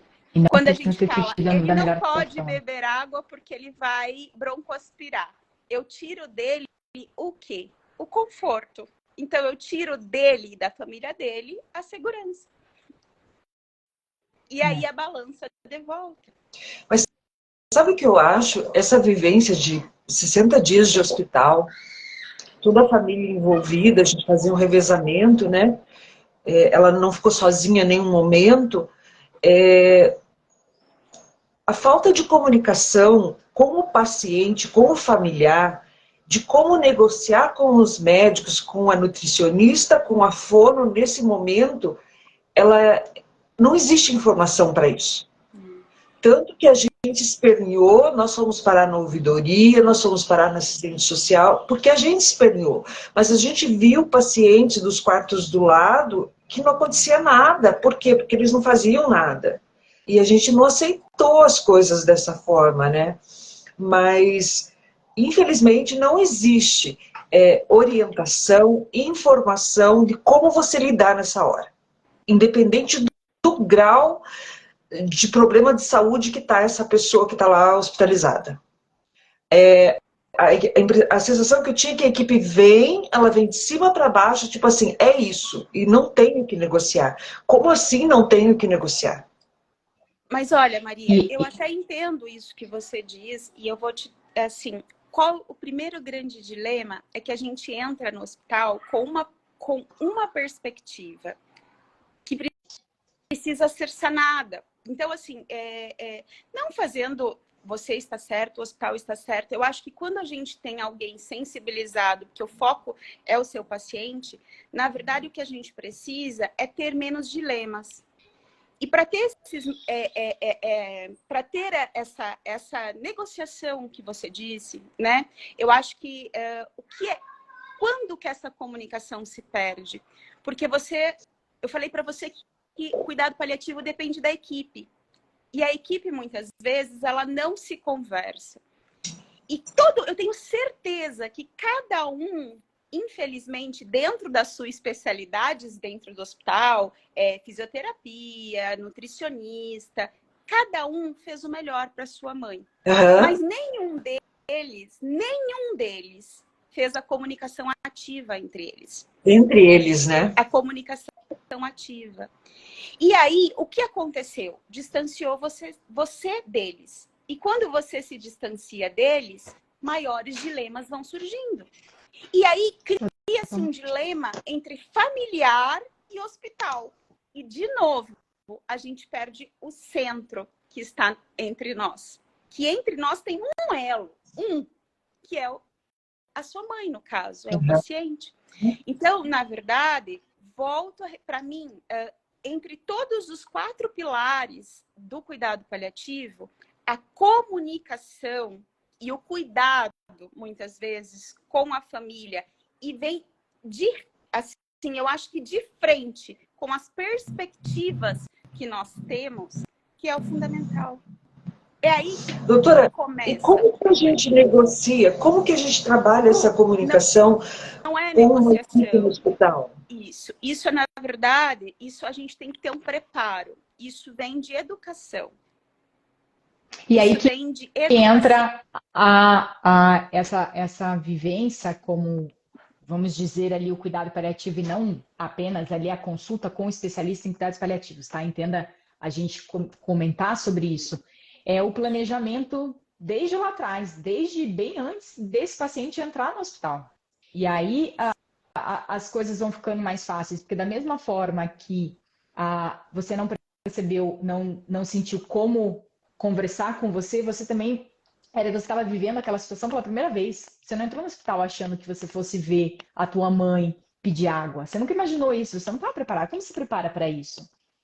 Quando a gente fala, ele não pode beber água porque ele vai broncoaspirar. Eu tiro dele o quê? O conforto. Então, eu tiro dele e da família dele a segurança. E aí a balança de volta. Mas sabe o que eu acho? Essa vivência de 60 dias de hospital, toda a família envolvida, a gente fazia um revezamento, né? Ela não ficou sozinha em nenhum momento. A falta de comunicação com o paciente, com o familiar, de como negociar com os médicos, com a nutricionista, com a fono, nesse momento, não existe informação para isso. Tanto que a gente esperneou, nós fomos parar na ouvidoria, nós fomos parar na assistente social, porque a gente esperneou. Mas a gente viu pacientes dos quartos do lado que não acontecia nada. Por quê? Porque eles não faziam nada. E a gente não aceitou as coisas dessa forma, né? Mas, infelizmente, não existe orientação, informação de como você lidar nessa hora. Independente do grau de problema de saúde que está essa pessoa que está lá hospitalizada. A sensação que eu tinha é que a equipe ela vem de cima para baixo, tipo assim, é isso, e não tenho que negociar. Como assim não tenho que negociar? Mas olha, Maria, eu até entendo isso que você diz, e eu vou te, assim, qual o primeiro grande dilema é que a gente entra no hospital com uma perspectiva que precisa ser sanada. Então, assim, não fazendo você está certo, o hospital está certo. Eu acho que quando a gente tem alguém sensibilizado, que o foco é o seu paciente, na verdade o que a gente precisa é ter menos dilemas. E para ter, essa negociação que você disse, né? Eu acho que quando que essa comunicação se perde? Porque eu falei para você que cuidado paliativo depende da equipe. E a equipe, muitas vezes, ela não se conversa. E eu tenho certeza que cada um, infelizmente, dentro das suas especialidades, dentro do hospital, fisioterapia, nutricionista, cada um fez o melhor para sua mãe. Uhum. Mas nenhum deles fez a comunicação ativa entre eles. Entre eles, né? A comunicação ativa. E aí, o que aconteceu? Distanciou você deles. E quando você se distancia deles, maiores dilemas vão surgindo. E aí, cria-se um dilema entre familiar e hospital. E, de novo, a gente perde o centro que está entre nós. Que entre nós tem um elo, que é a sua mãe, no caso, é o paciente. Então, na verdade, volto para mim, entre todos os 4 pilares do cuidado paliativo, a comunicação e o cuidado, muitas vezes, com a família, e vem assim, eu acho que de frente com as perspectivas que nós temos, que é o fundamental. É aí que doutora, começa. E como que a gente negocia? Como que a gente trabalha essa comunicação não é com uma equipe negociação. no hospital? Isso, na verdade, isso a gente tem que ter um preparo. Isso vem de educação. E aí que entra essa vivência como, vamos dizer ali, o cuidado paliativo e não apenas ali a consulta com o especialista em cuidados paliativos, tá? Entenda a gente comentar sobre isso. É o planejamento desde lá atrás, desde bem antes desse paciente entrar no hospital. E aí as coisas vão ficando mais fáceis, porque da mesma forma que você não percebeu, não sentiu como conversar com você, você também você estava vivendo aquela situação pela primeira vez. Você não entrou no hospital achando que você fosse ver a tua mãe pedir água. Você nunca imaginou isso, você não estava preparado. Como se prepara para isso?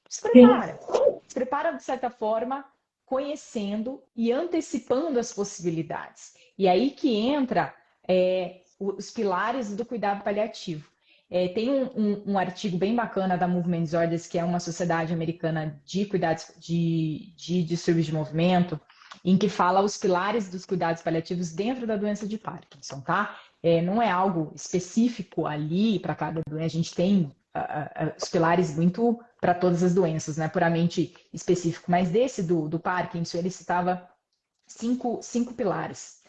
Se Sim. prepara. Se prepara, de certa forma, conhecendo e antecipando as possibilidades. E aí que entra os pilares do cuidado paliativo. Tem um artigo bem bacana da Movement Disorders, que é uma sociedade americana de cuidados de distúrbios de movimento, em que fala os pilares dos cuidados paliativos dentro da doença de Parkinson, tá? Não é algo específico ali para cada doença, a gente tem os pilares muito para todas as doenças, né? Puramente específico, mas desse do Parkinson, ele citava cinco pilares.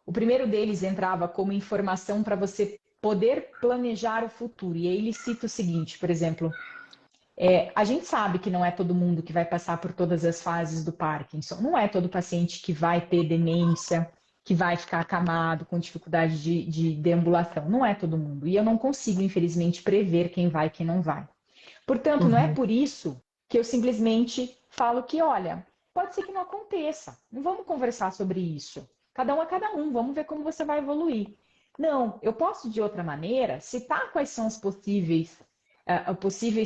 O primeiro deles entrava como informação para você poder planejar o futuro, e aí ele cita o seguinte, por exemplo, a gente sabe que não é todo mundo que vai passar por todas as fases do Parkinson. Não é todo paciente que vai ter demência, que vai ficar acamado, com dificuldade de deambulação. Não é todo mundo. E eu não consigo, infelizmente, prever quem vai e quem não vai. Portanto, não é por isso que eu simplesmente falo que, olha, pode ser que não aconteça. Não vamos conversar sobre isso. Cada um é cada um. Vamos ver como você vai evoluir. Não, eu posso, de outra maneira, citar quais são os possíveis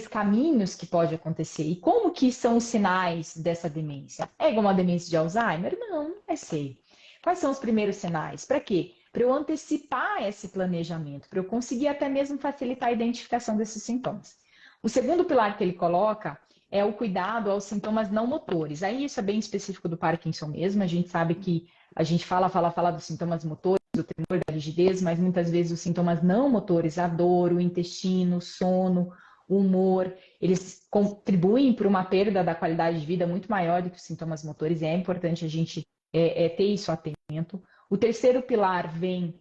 caminhos que pode acontecer e como que são os sinais dessa demência. É igual uma demência de Alzheimer? Não é sei. Quais são os primeiros sinais? Para quê? Para eu antecipar esse planejamento, para eu conseguir até mesmo facilitar a identificação desses sintomas. O segundo pilar que ele coloca é o cuidado aos sintomas não motores. Aí isso é bem específico do Parkinson mesmo, a gente sabe que a gente fala dos sintomas motores, do tremor, da rigidez, mas muitas vezes os sintomas não motores, a dor, o intestino, o sono, o humor, eles contribuem para uma perda da qualidade de vida muito maior do que os sintomas motores, e é importante a gente ter isso atento. O terceiro pilar vem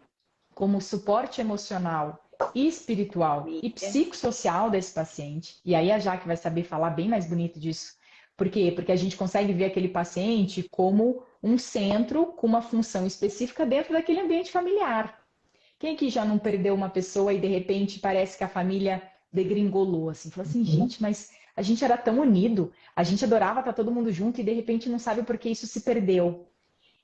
como suporte emocional e espiritual e psicossocial desse paciente, e aí a Jaque vai saber falar bem mais bonito disso. Por quê? Porque a gente consegue ver aquele paciente como um centro com uma função específica dentro daquele ambiente familiar. Quem aqui já não perdeu uma pessoa e de repente parece que a família degringolou, assim, falou assim, gente, mas a gente era tão unido, a gente adorava estar todo mundo junto e de repente não sabe por que isso se perdeu.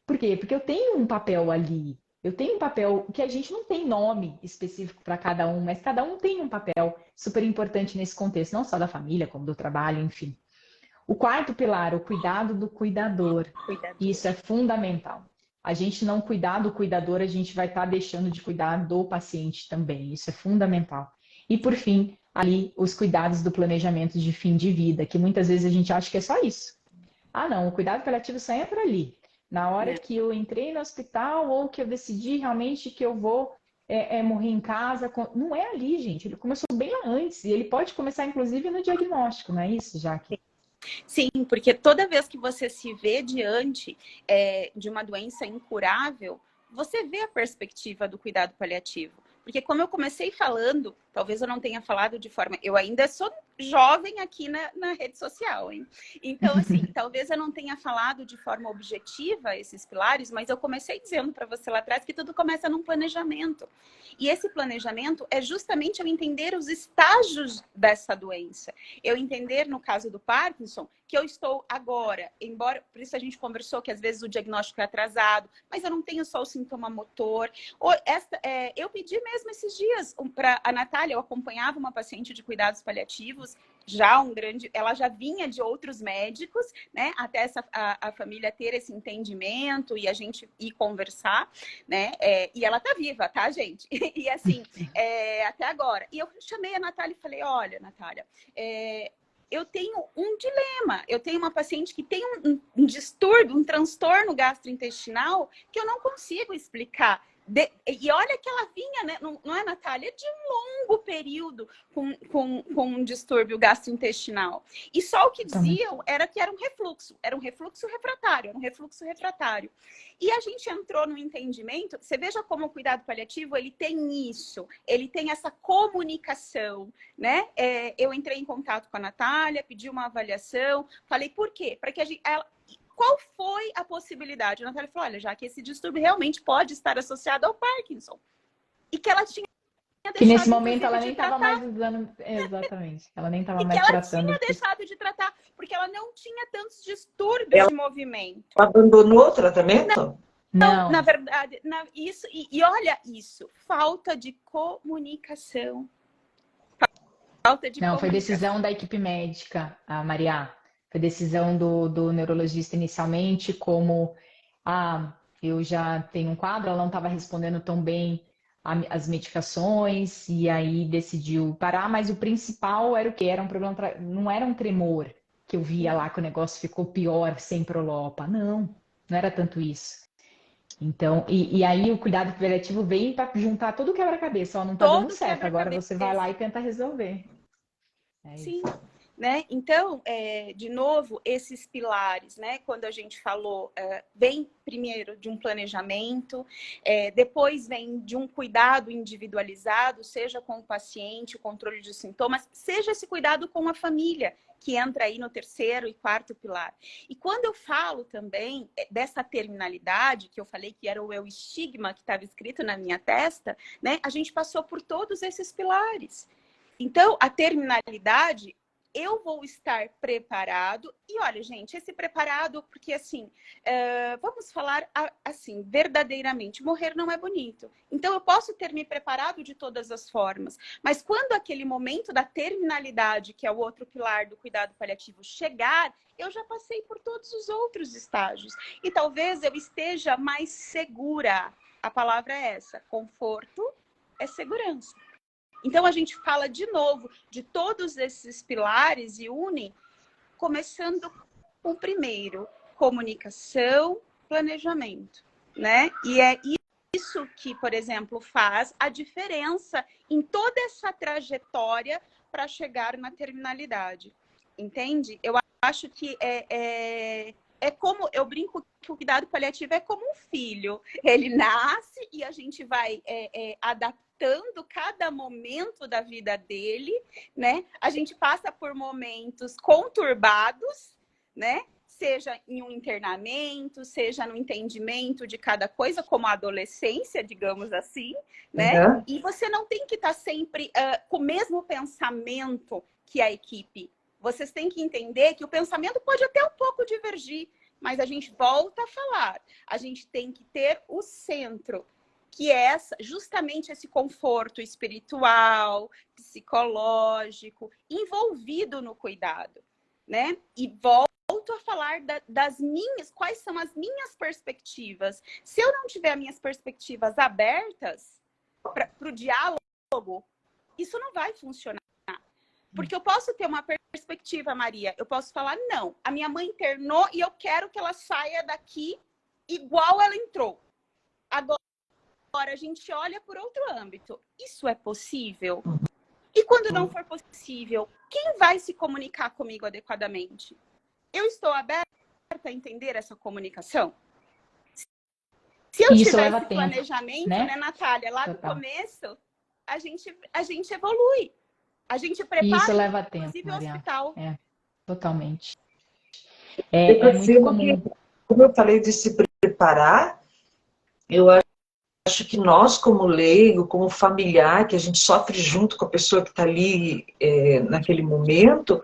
Por quê? Porque eu tenho um papel ali, eu tenho um papel que a gente não tem nome específico para cada um, mas cada um tem um papel super importante nesse contexto, não só da família, como do trabalho, enfim. O quarto pilar, o cuidado do cuidador. Isso é fundamental. A gente não cuidar do cuidador, a gente vai estar deixando de cuidar do paciente também. Isso é fundamental. E, por fim, ali, os cuidados do planejamento de fim de vida, que muitas vezes a gente acha que é só isso. Ah, não, o cuidado paliativo só entra ali. Na hora que eu entrei no hospital ou que eu decidi realmente que eu vou morrer em casa. Não é ali, gente. Ele começou bem antes. E ele pode começar, inclusive, no diagnóstico, não é isso, Jaque? Sim, porque toda vez que você se vê diante de uma doença incurável, você vê a perspectiva do cuidado paliativo. Porque como eu comecei falando, talvez eu não tenha falado de forma... Eu ainda sou jovem aqui na rede social, hein? Então, assim, talvez eu não tenha falado de forma objetiva esses pilares, mas eu comecei dizendo para você lá atrás que tudo começa num planejamento. E esse planejamento é justamente eu entender os estágios dessa doença. Eu entender, no caso do Parkinson, que eu estou agora, embora, por isso a gente conversou que às vezes o diagnóstico é atrasado, mas eu não tenho só o sintoma motor. Eu pedi mesmo esses dias para a Natália, eu acompanhava uma paciente de cuidados paliativos, ela já vinha de outros médicos, né, até a família ter esse entendimento e a gente ir conversar, né, e ela tá viva, tá, gente? E assim, até agora. E eu chamei a Natália e falei, olha, Natália, eu tenho um dilema. Eu tenho uma paciente que tem um distúrbio, um transtorno gastrointestinal que eu não consigo explicar. E olha que ela vinha, né? Não é, Natália? De um longo período com um distúrbio gastrointestinal. E só o que diziam era que era um refluxo refratário. E a gente entrou no entendimento, você veja como o cuidado paliativo, ele tem isso, ele tem essa comunicação, né? Eu entrei em contato com a Natália, pedi uma avaliação, falei por quê? Para que qual foi a possibilidade? A Natália falou, olha, já que esse distúrbio realmente pode estar associado ao Parkinson. E que ela tinha deixado, que nesse momento ela nem estava mais usando... Exatamente. Ela nem estava mais tratando. E que ela tinha deixado de tratar. porque ela não tinha tantos distúrbios Ela de movimento. abandonou o tratamento? Não, Na verdade, isso, e olha isso, falta de comunicação. Falta de não, foi comunicação. decisão da equipe médica, a Maria. Foi decisão do neurologista inicialmente, como eu já tenho um quadro, ela não estava respondendo tão bem as medicações, e aí decidiu parar, mas o principal era o quê? Era um problema, não era um tremor que eu via lá que o negócio ficou pior sem Prolopa. Não era tanto isso. Então, e aí o cuidado paliativo vem para juntar todo o quebra-cabeça. Ó, não está dando Todo certo, agora quebra-cabeça. você vai lá e tenta resolver. É Sim. isso. Né? Então, de novo, esses pilares, né? Quando a gente falou, vem primeiro de um planejamento, depois vem de um cuidado individualizado, seja com o paciente, o controle de sintomas, seja esse cuidado com a família, que entra aí no terceiro e quarto pilar. E quando eu falo também dessa terminalidade, que eu falei que era o eu estigma que estava escrito na minha testa, né? A gente passou por todos esses pilares. Então, a terminalidade, eu vou estar preparado. E olha, gente, esse preparado, porque assim, vamos falar assim, verdadeiramente, morrer não é bonito. Então, eu posso ter me preparado de todas as formas. Mas quando aquele momento da terminalidade, que é o outro pilar do cuidado paliativo, chegar, eu já passei por todos os outros estágios. E talvez eu esteja mais segura. A palavra é essa, conforto é segurança. Então, a gente fala de novo de todos esses pilares e une, começando com o primeiro, comunicação, planejamento, né? E é isso que, por exemplo, faz a diferença em toda essa trajetória para chegar na terminalidade, entende? Eu acho que é como, eu brinco que o cuidado paliativo é como um filho. Ele nasce e a gente vai adaptando cada momento da vida dele, né? A gente passa por momentos conturbados, né? Seja em um internamento, seja no entendimento de cada coisa, como a adolescência, digamos assim, né? Uhum. E você não tem que estar sempre com o mesmo pensamento que a equipe. Vocês têm que entender que o pensamento pode até um pouco divergir, mas a gente volta a falar. A gente tem que ter o centro, que é justamente esse conforto espiritual, psicológico, envolvido no cuidado, né? E volto a falar das minhas, quais são as minhas perspectivas. Se eu não tiver minhas perspectivas abertas para o diálogo, isso não vai funcionar. Porque eu posso ter uma perspectiva, Maria, eu posso falar, não, a minha mãe internou e eu quero que ela saia daqui igual ela entrou. Agora a gente olha por outro âmbito. Isso é possível? E quando não for possível, quem vai se comunicar comigo adequadamente? Eu estou aberta a entender essa comunicação? Se eu Isso tiver leva esse tempo, planejamento, né? né, Natália, lá do Total. começo, a gente evolui. A gente Isso prepara, leva tempo, inclusive, o Maria. hospital. Totalmente. Eu É muito percebo que, comum. como eu falei de se preparar, eu acho que nós, como leigo, como familiar, que a gente sofre junto com a pessoa que está ali naquele momento,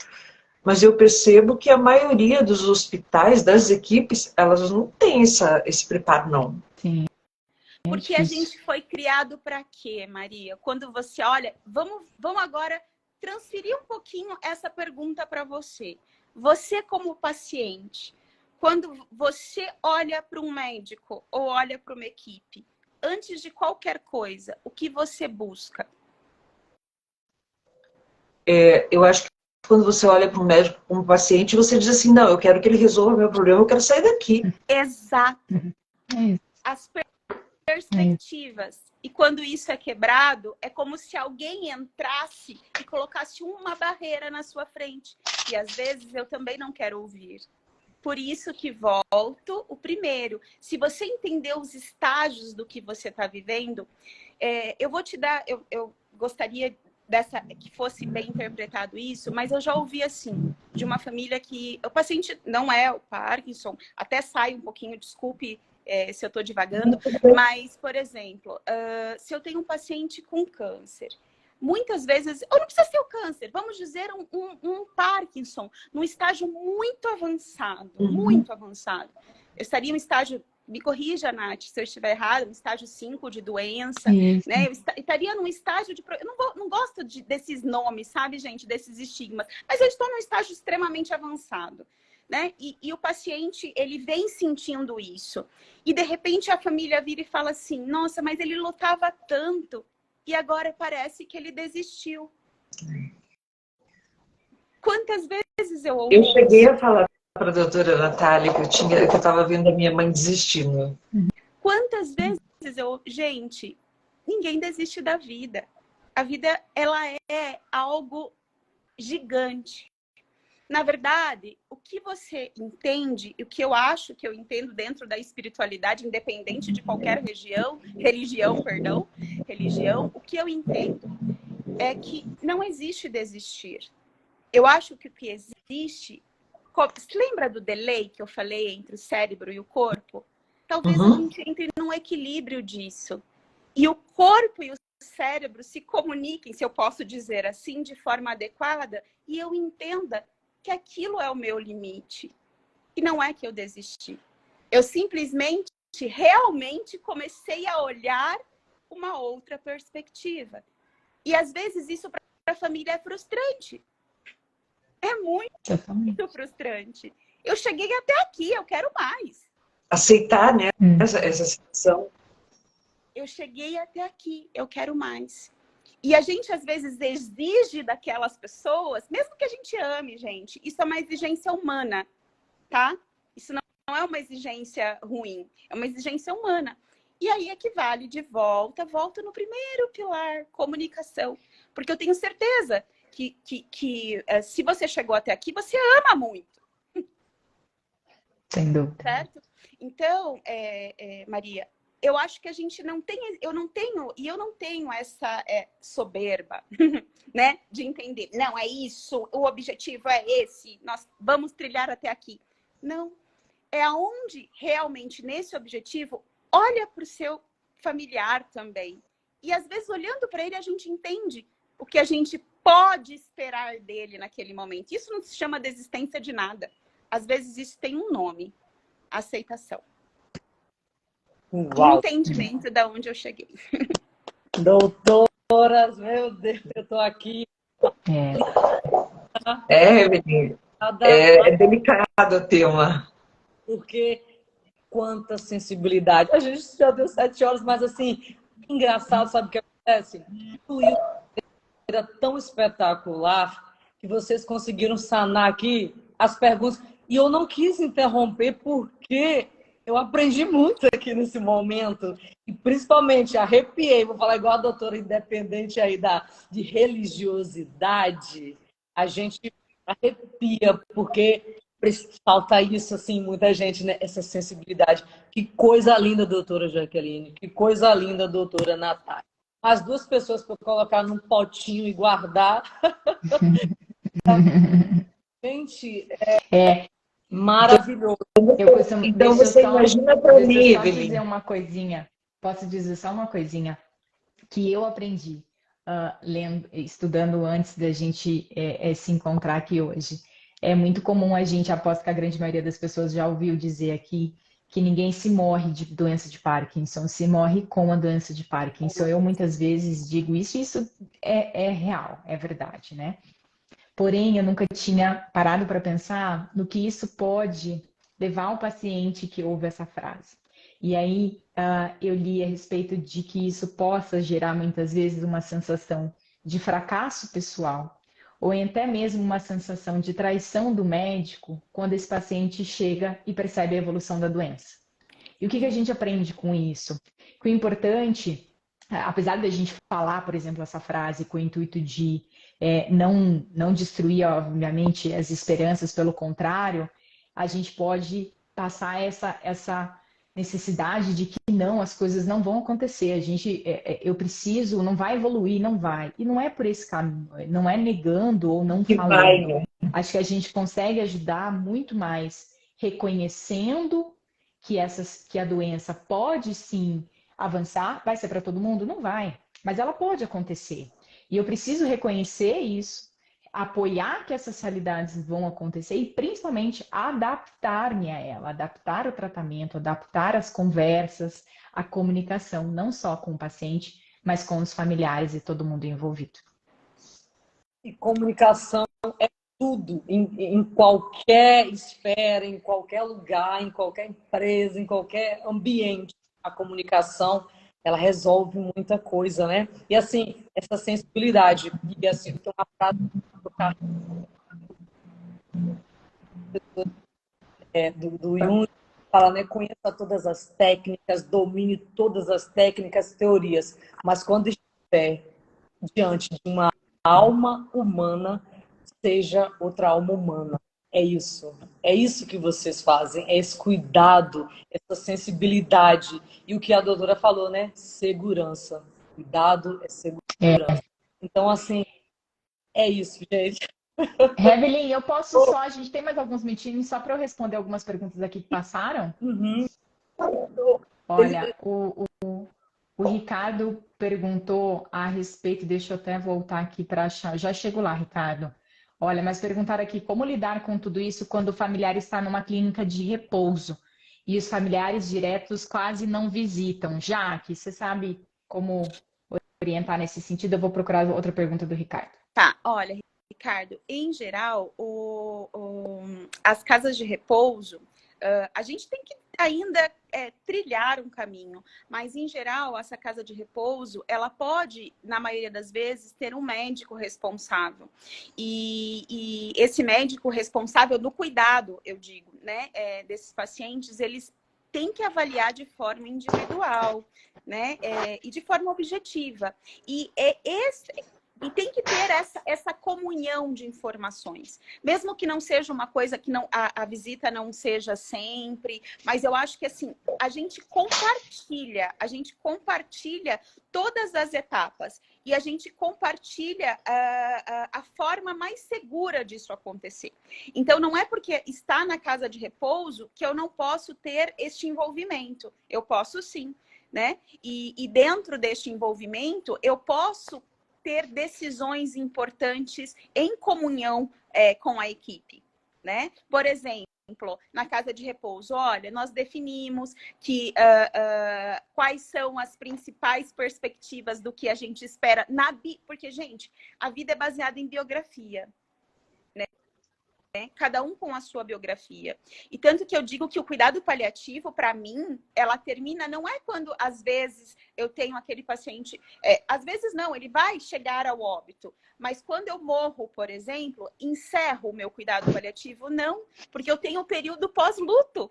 mas eu percebo que a maioria dos hospitais, das equipes, elas não têm esse preparo, não. Sim, é Porque a difícil. gente foi criado para quê, Maria? Quando você olha, vamos agora transferir um pouquinho essa pergunta para você. Você, como paciente, quando você olha para um médico ou olha para uma equipe, antes de qualquer coisa, o que você busca? Eu acho que quando você olha para um médico como paciente, você diz assim, não, eu quero que ele resolva meu problema, eu quero sair daqui. Exato. É isso. As perspectivas. E quando isso é quebrado, é como se alguém entrasse e colocasse uma barreira na sua frente. E às vezes eu também não quero ouvir. Por isso que volto o primeiro. Se você entender os estágios do que você está vivendo, eu vou te dar... Eu gostaria que fosse bem interpretado isso, mas eu já ouvi assim, de uma família que o paciente não é o Parkinson, até sai um pouquinho, desculpe se eu estou divagando, mas, por exemplo, se eu tenho um paciente com câncer, muitas vezes, ou não precisa ser o câncer, vamos dizer um Parkinson, num estágio muito avançado, muito avançado. Eu estaria em um estágio, me corrija, Nath, se eu estiver errado, um estágio 5 de doença, né? Eu estaria num estágio de... Eu não gosto desses nomes, sabe, gente, desses estigmas, mas eu estou num estágio extremamente avançado, né? E o paciente, ele vem sentindo isso. E, de repente, a família vira e fala assim, nossa, mas ele lutava tanto, e agora parece que ele desistiu. Quantas vezes eu ouvi Eu cheguei isso? a falar para a doutora Natália que eu estava vendo a minha mãe desistindo. Quantas vezes eu... Gente, ninguém desiste da vida. A vida, ela é algo gigante. Na verdade, o que você entende, e o que eu acho que eu entendo dentro da espiritualidade, independente de qualquer religião, o que eu entendo é que não existe desistir. Eu acho que o que existe... Você lembra do delay que eu falei entre o cérebro e o corpo? Talvez a gente entre num equilíbrio disso. E o corpo e o cérebro se comuniquem, se eu posso dizer assim, de forma adequada, e eu entenda que aquilo é o meu limite. E não é que eu desisti. Eu simplesmente, realmente comecei a olhar uma outra perspectiva. E às vezes isso para a família é frustrante. É muito frustrante. Eu cheguei até aqui, eu quero mais. Aceitar, né, essa situação. Eu cheguei até aqui, eu quero mais. E a gente, às vezes, exige daquelas pessoas, mesmo que a gente ame, gente, isso é uma exigência humana, tá? Isso não é uma exigência ruim, é uma exigência humana. E aí equivale de volta no primeiro pilar, comunicação. Porque eu tenho certeza que se você chegou até aqui, você ama muito. Sem dúvida. Certo? Então, Maria, eu acho que a gente não tem, eu não tenho essa soberba, né? De entender, não, é isso, o objetivo é esse, nós vamos trilhar até aqui. Não, é aonde realmente nesse objetivo, olha para o seu familiar também. E às vezes olhando para ele a gente entende o que a gente pode esperar dele naquele momento. Isso não se chama desistência de nada. Às vezes isso tem um nome, aceitação. Uau. E entendimento de onde eu cheguei. Doutoras, meu Deus, eu tô aqui. Menino. É delicado o tema. Porque quanta sensibilidade. A gente já deu 7 horas, mas assim, engraçado, sabe o que acontece? Fluiu de maneira tão espetacular que vocês conseguiram sanar aqui as perguntas. E eu não quis interromper porque eu aprendi muito aqui nesse momento. E principalmente arrepiei, vou falar igual a doutora independente aí de religiosidade. A gente arrepia, porque falta isso, assim, muita gente, né? Essa sensibilidade. Que coisa linda, doutora Jaqueline. Que coisa linda, doutora Natália. As duas pessoas para colocar num potinho e guardar. Gente, maravilhoso. Então você imagina para mim, Evelyn. Dizer uma coisinha. Posso dizer só uma coisinha que eu aprendi estudando antes da gente se encontrar aqui hoje. É muito comum a gente, aposto que a grande maioria das pessoas já ouviu dizer aqui, que ninguém se morre de doença de Parkinson, se morre com a doença de Parkinson. Eu muitas vezes digo isso, e isso é real, é verdade, né? Porém, eu nunca tinha parado para pensar no que isso pode levar o paciente que ouve essa frase. E aí eu li a respeito de que isso possa gerar muitas vezes uma sensação de fracasso pessoal, ou até mesmo uma sensação de traição do médico quando esse paciente chega e percebe a evolução da doença. E o que a gente aprende com isso? Que o importante, apesar da gente falar, por exemplo, essa frase com o intuito de não destruir, obviamente, as esperanças, pelo contrário, a gente pode passar essa necessidade de que não, as coisas não vão acontecer, eu preciso, não vai evoluir, não vai. E não é por esse caminho, não é negando ou não falando. Acho que a gente consegue ajudar muito mais reconhecendo que a doença pode sim avançar. Vai ser para todo mundo? Não vai, mas ela pode acontecer. E eu preciso reconhecer isso, apoiar que essas realidades vão acontecer e principalmente adaptar-me a ela, adaptar o tratamento, adaptar as conversas, a comunicação, não só com o paciente, mas com os familiares e todo mundo envolvido. E comunicação é tudo, em qualquer esfera, em qualquer lugar, em qualquer empresa, em qualquer ambiente. A comunicação, ela resolve muita coisa, né? E assim, essa sensibilidade. E assim, tem uma frase do Jung, fala, né? Conheça todas as técnicas, domine todas as técnicas, teorias, mas quando estiver diante de uma alma humana, seja outra alma humana. É isso que vocês fazem, é esse cuidado, essa sensibilidade. E o que a doutora falou, né? Segurança. Cuidado é segurança. Então, assim, é isso, gente. Evelyn, eu posso só, a gente tem mais alguns minutinhos só para eu responder algumas perguntas aqui que passaram? Uhum. Olha, o Ricardo perguntou a respeito, deixa eu até voltar aqui para achar, já chego lá, Ricardo. Olha, mas perguntaram aqui como lidar com tudo isso quando o familiar está numa clínica de repouso e os familiares diretos quase não visitam. Jaque, você sabe como orientar nesse sentido? Eu vou procurar outra pergunta do Ricardo. Tá, olha, Ricardo, em geral, as casas de repouso, a gente tem que ainda trilhar um caminho, mas em geral, essa casa de repouso, ela pode, na maioria das vezes, ter um médico responsável. E esse médico responsável do cuidado, eu digo, né, desses pacientes, eles têm que avaliar de forma individual, né, e de forma objetiva. E tem que ter essa comunhão de informações. Mesmo que não seja uma coisa que a visita não seja sempre, mas eu acho que assim, a gente compartilha todas as etapas e a gente compartilha a forma mais segura disso acontecer. Então, não é porque está na casa de repouso que eu não posso ter este envolvimento. Eu posso sim, né? E dentro deste envolvimento, eu posso ter decisões importantes em comunhão com a equipe, né? Por exemplo, na casa de repouso, olha, nós definimos que quais são as principais perspectivas do que a gente espera porque, gente, a vida é baseada em biografia, né? Cada um com a sua biografia. E tanto que eu digo que o cuidado paliativo, para mim, ela termina, não é quando, às vezes, eu tenho aquele paciente... às vezes não, ele vai chegar ao óbito. Mas quando eu morro, por exemplo, encerro o meu cuidado paliativo? Não, porque eu tenho um período pós-luto.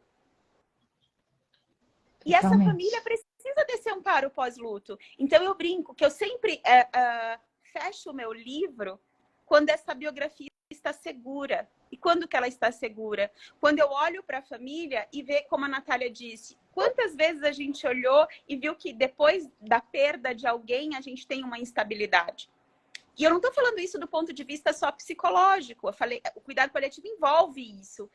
E essa família precisa desse amparo pós-luto. Então, eu brinco que eu sempre fecho o meu livro quando essa biografia está segura. E quando que ela está segura? Quando eu olho para a família e vejo, como a Natália disse, quantas vezes a gente olhou e viu que depois da perda de alguém, a gente tem uma instabilidade. E eu não estou falando isso do ponto de vista só psicológico. Eu falei, o cuidado paliativo envolve isso.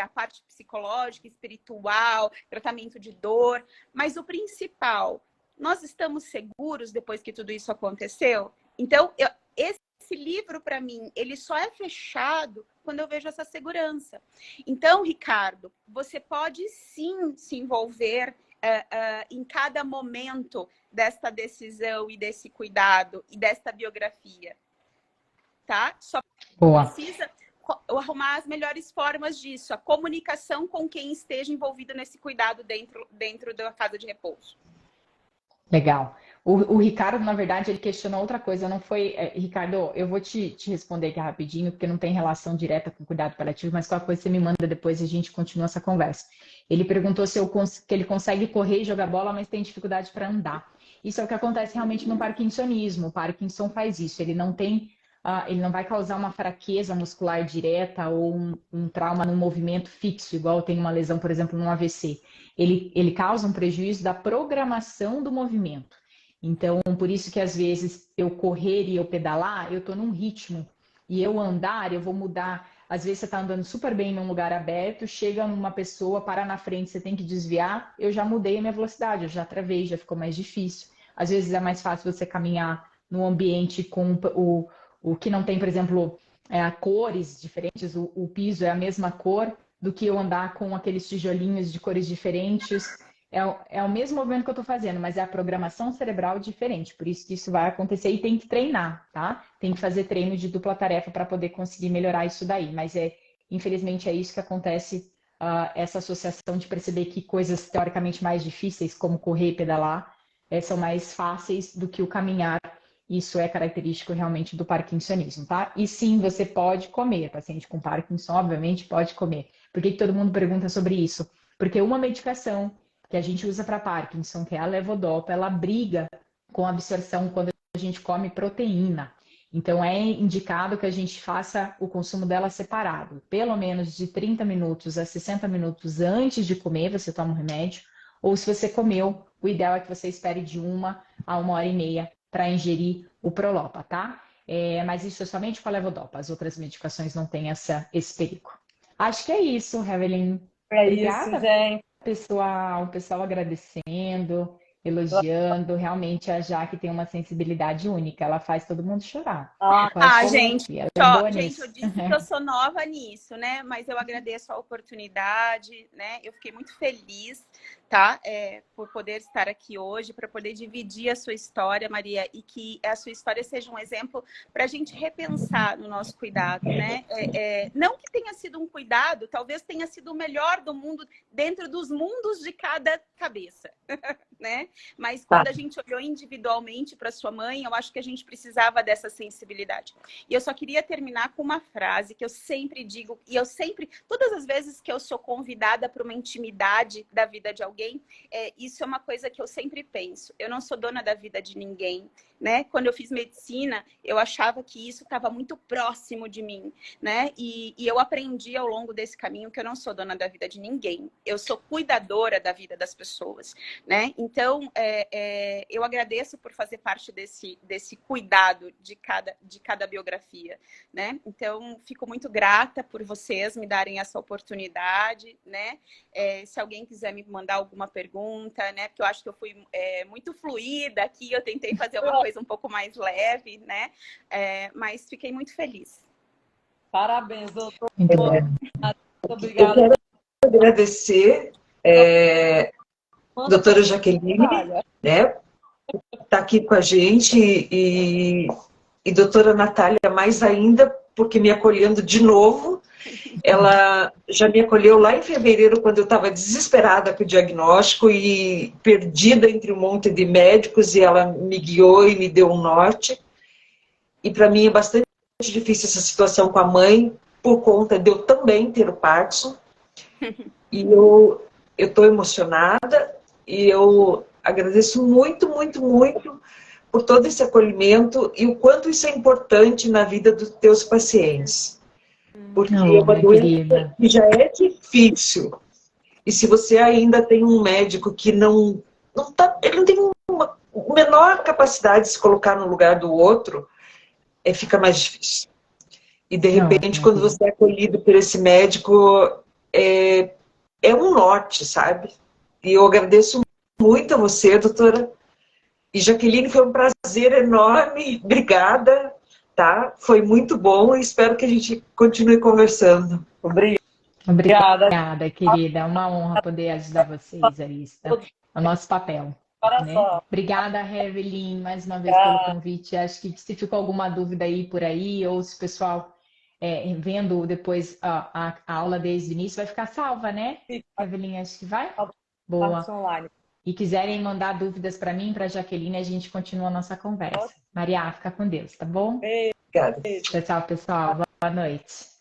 A parte psicológica, espiritual, tratamento de dor. Mas o principal, nós estamos seguros depois que tudo isso aconteceu? Então, esse livro, para mim, ele só é fechado quando eu vejo essa segurança. Então, Ricardo, você pode sim se envolver em cada momento desta decisão e desse cuidado e desta biografia, tá? Só precisa arrumar as melhores formas disso, a comunicação com quem esteja envolvido nesse cuidado dentro da casa de repouso. Legal. O Ricardo, na verdade, ele questionou outra coisa, não foi... Ricardo, eu vou te responder aqui rapidinho, porque não tem relação direta com cuidado paliativo, mas qualquer coisa você me manda depois e a gente continua essa conversa. Ele perguntou se que ele consegue correr e jogar bola, mas tem dificuldade para andar. Isso é o que acontece realmente no parkinsonismo. O Parkinson faz isso, ele não vai causar uma fraqueza muscular direta ou um trauma no movimento fixo, igual tem uma lesão, por exemplo, no AVC. Ele causa um prejuízo da programação do movimento. Então, por isso que às vezes eu correr e eu pedalar, eu estou num ritmo. E eu andar, eu vou mudar. Às vezes você está andando super bem num lugar aberto, chega uma pessoa, para na frente, você tem que desviar, eu já mudei a minha velocidade, eu já travei, já ficou mais difícil. Às vezes é mais fácil você caminhar no ambiente com o que não tem, por exemplo, cores diferentes, o piso é a mesma cor, do que eu andar com aqueles tijolinhos de cores diferentes. É o mesmo movimento que eu estou fazendo, mas é a programação cerebral diferente. Por isso que isso vai acontecer e tem que treinar, tá? Tem que fazer treino de dupla tarefa para poder conseguir melhorar isso daí. Mas infelizmente é isso que acontece, essa associação de perceber que coisas teoricamente mais difíceis, como correr e pedalar, são mais fáceis do que o caminhar. Isso é característico realmente do parkinsonismo, tá? E sim, você pode comer. Paciente com Parkinson, obviamente, pode comer. Por que todo mundo pergunta sobre isso? Porque uma medicação que a gente usa para Parkinson, que é a levodopa, ela briga com a absorção quando a gente come proteína. Então, é indicado que a gente faça o consumo dela separado. Pelo menos de 30 minutos a 60 minutos antes de comer, você toma um remédio. Ou se você comeu, o ideal é que você espere de 1 a 1h30 para ingerir o Prolopa, tá? Mas isso é somente com a levodopa. As outras medicações não têm esse perigo. Acho que é isso, Evelyn. Isso, gente. Pessoal agradecendo, elogiando. Realmente a Jaque tem uma sensibilidade única. Ela faz todo mundo chorar. Gente, ela é boa gente, nisso. eu disse que eu sou nova nisso, né? Mas eu agradeço a oportunidade, né? Eu fiquei muito feliz, tá? Por poder estar aqui hoje, para poder dividir a sua história, Maria, e que a sua história seja um exemplo para a gente repensar no nosso cuidado, né? Não que tenha sido um cuidado, talvez tenha sido o melhor do mundo, dentro dos mundos de cada cabeça, né? Mas quando a gente olhou individualmente para sua mãe, eu acho que a gente precisava dessa sensibilidade. E eu só queria terminar com uma frase que eu sempre digo, e todas as vezes que eu sou convidada para uma intimidade da vida de alguém, isso é uma coisa que eu sempre penso. Eu não sou dona da vida de ninguém, né? Quando eu fiz medicina, eu achava que isso estava muito próximo de mim, né? E eu aprendi ao longo desse caminho que eu não sou dona da vida de ninguém. Eu sou cuidadora da vida das pessoas, né? Então, eu agradeço por fazer parte desse cuidado de cada biografia, né? Então, fico muito grata por vocês me darem essa oportunidade, né? Se alguém quiser me mandar alguma pergunta, né? Porque eu acho que eu fui muito fluida aqui, eu tentei fazer uma coisa um pouco mais leve, né? Mas fiquei muito feliz. Parabéns, doutor. Muito bom. Muito obrigada. Eu quero agradecer, doutora Jaqueline, né? Está aqui com a gente e doutora Natália mais ainda, porque me acolhendo de novo. Ela já me acolheu lá em fevereiro, quando eu estava desesperada com o diagnóstico e perdida entre um monte de médicos, e ela me guiou e me deu um norte. E para mim é bastante difícil essa situação com a mãe, por conta de eu também ter o Parkinson. E eu estou emocionada e eu agradeço muito, muito, muito por todo esse acolhimento e o quanto isso é importante na vida dos teus pacientes. Porque é uma doença que já é difícil. E se você ainda tem um médico que ele não tem uma menor capacidade de se colocar no lugar do outro, fica mais difícil. E de repente, quando você é acolhido por esse médico, é um norte, sabe? E eu agradeço muito a você, doutora. E Jaqueline, foi um prazer enorme. Obrigada, tá? Foi muito bom e espero que a gente continue conversando. Obrigada, querida. É uma honra poder ajudar vocês, Arista. É o nosso papel. Né? Obrigada, Evelyn, mais uma vez pelo convite. Acho que se ficou alguma dúvida aí por aí, ou se o pessoal vendo depois a aula desde o início, vai ficar salva, né? Evelyn, acho que vai? Boa. E quiserem mandar dúvidas para mim, para a Jaqueline, a gente continua a nossa conversa. Maria, fica com Deus, tá bom? Obrigada. Tchau, pessoal. Boa noite.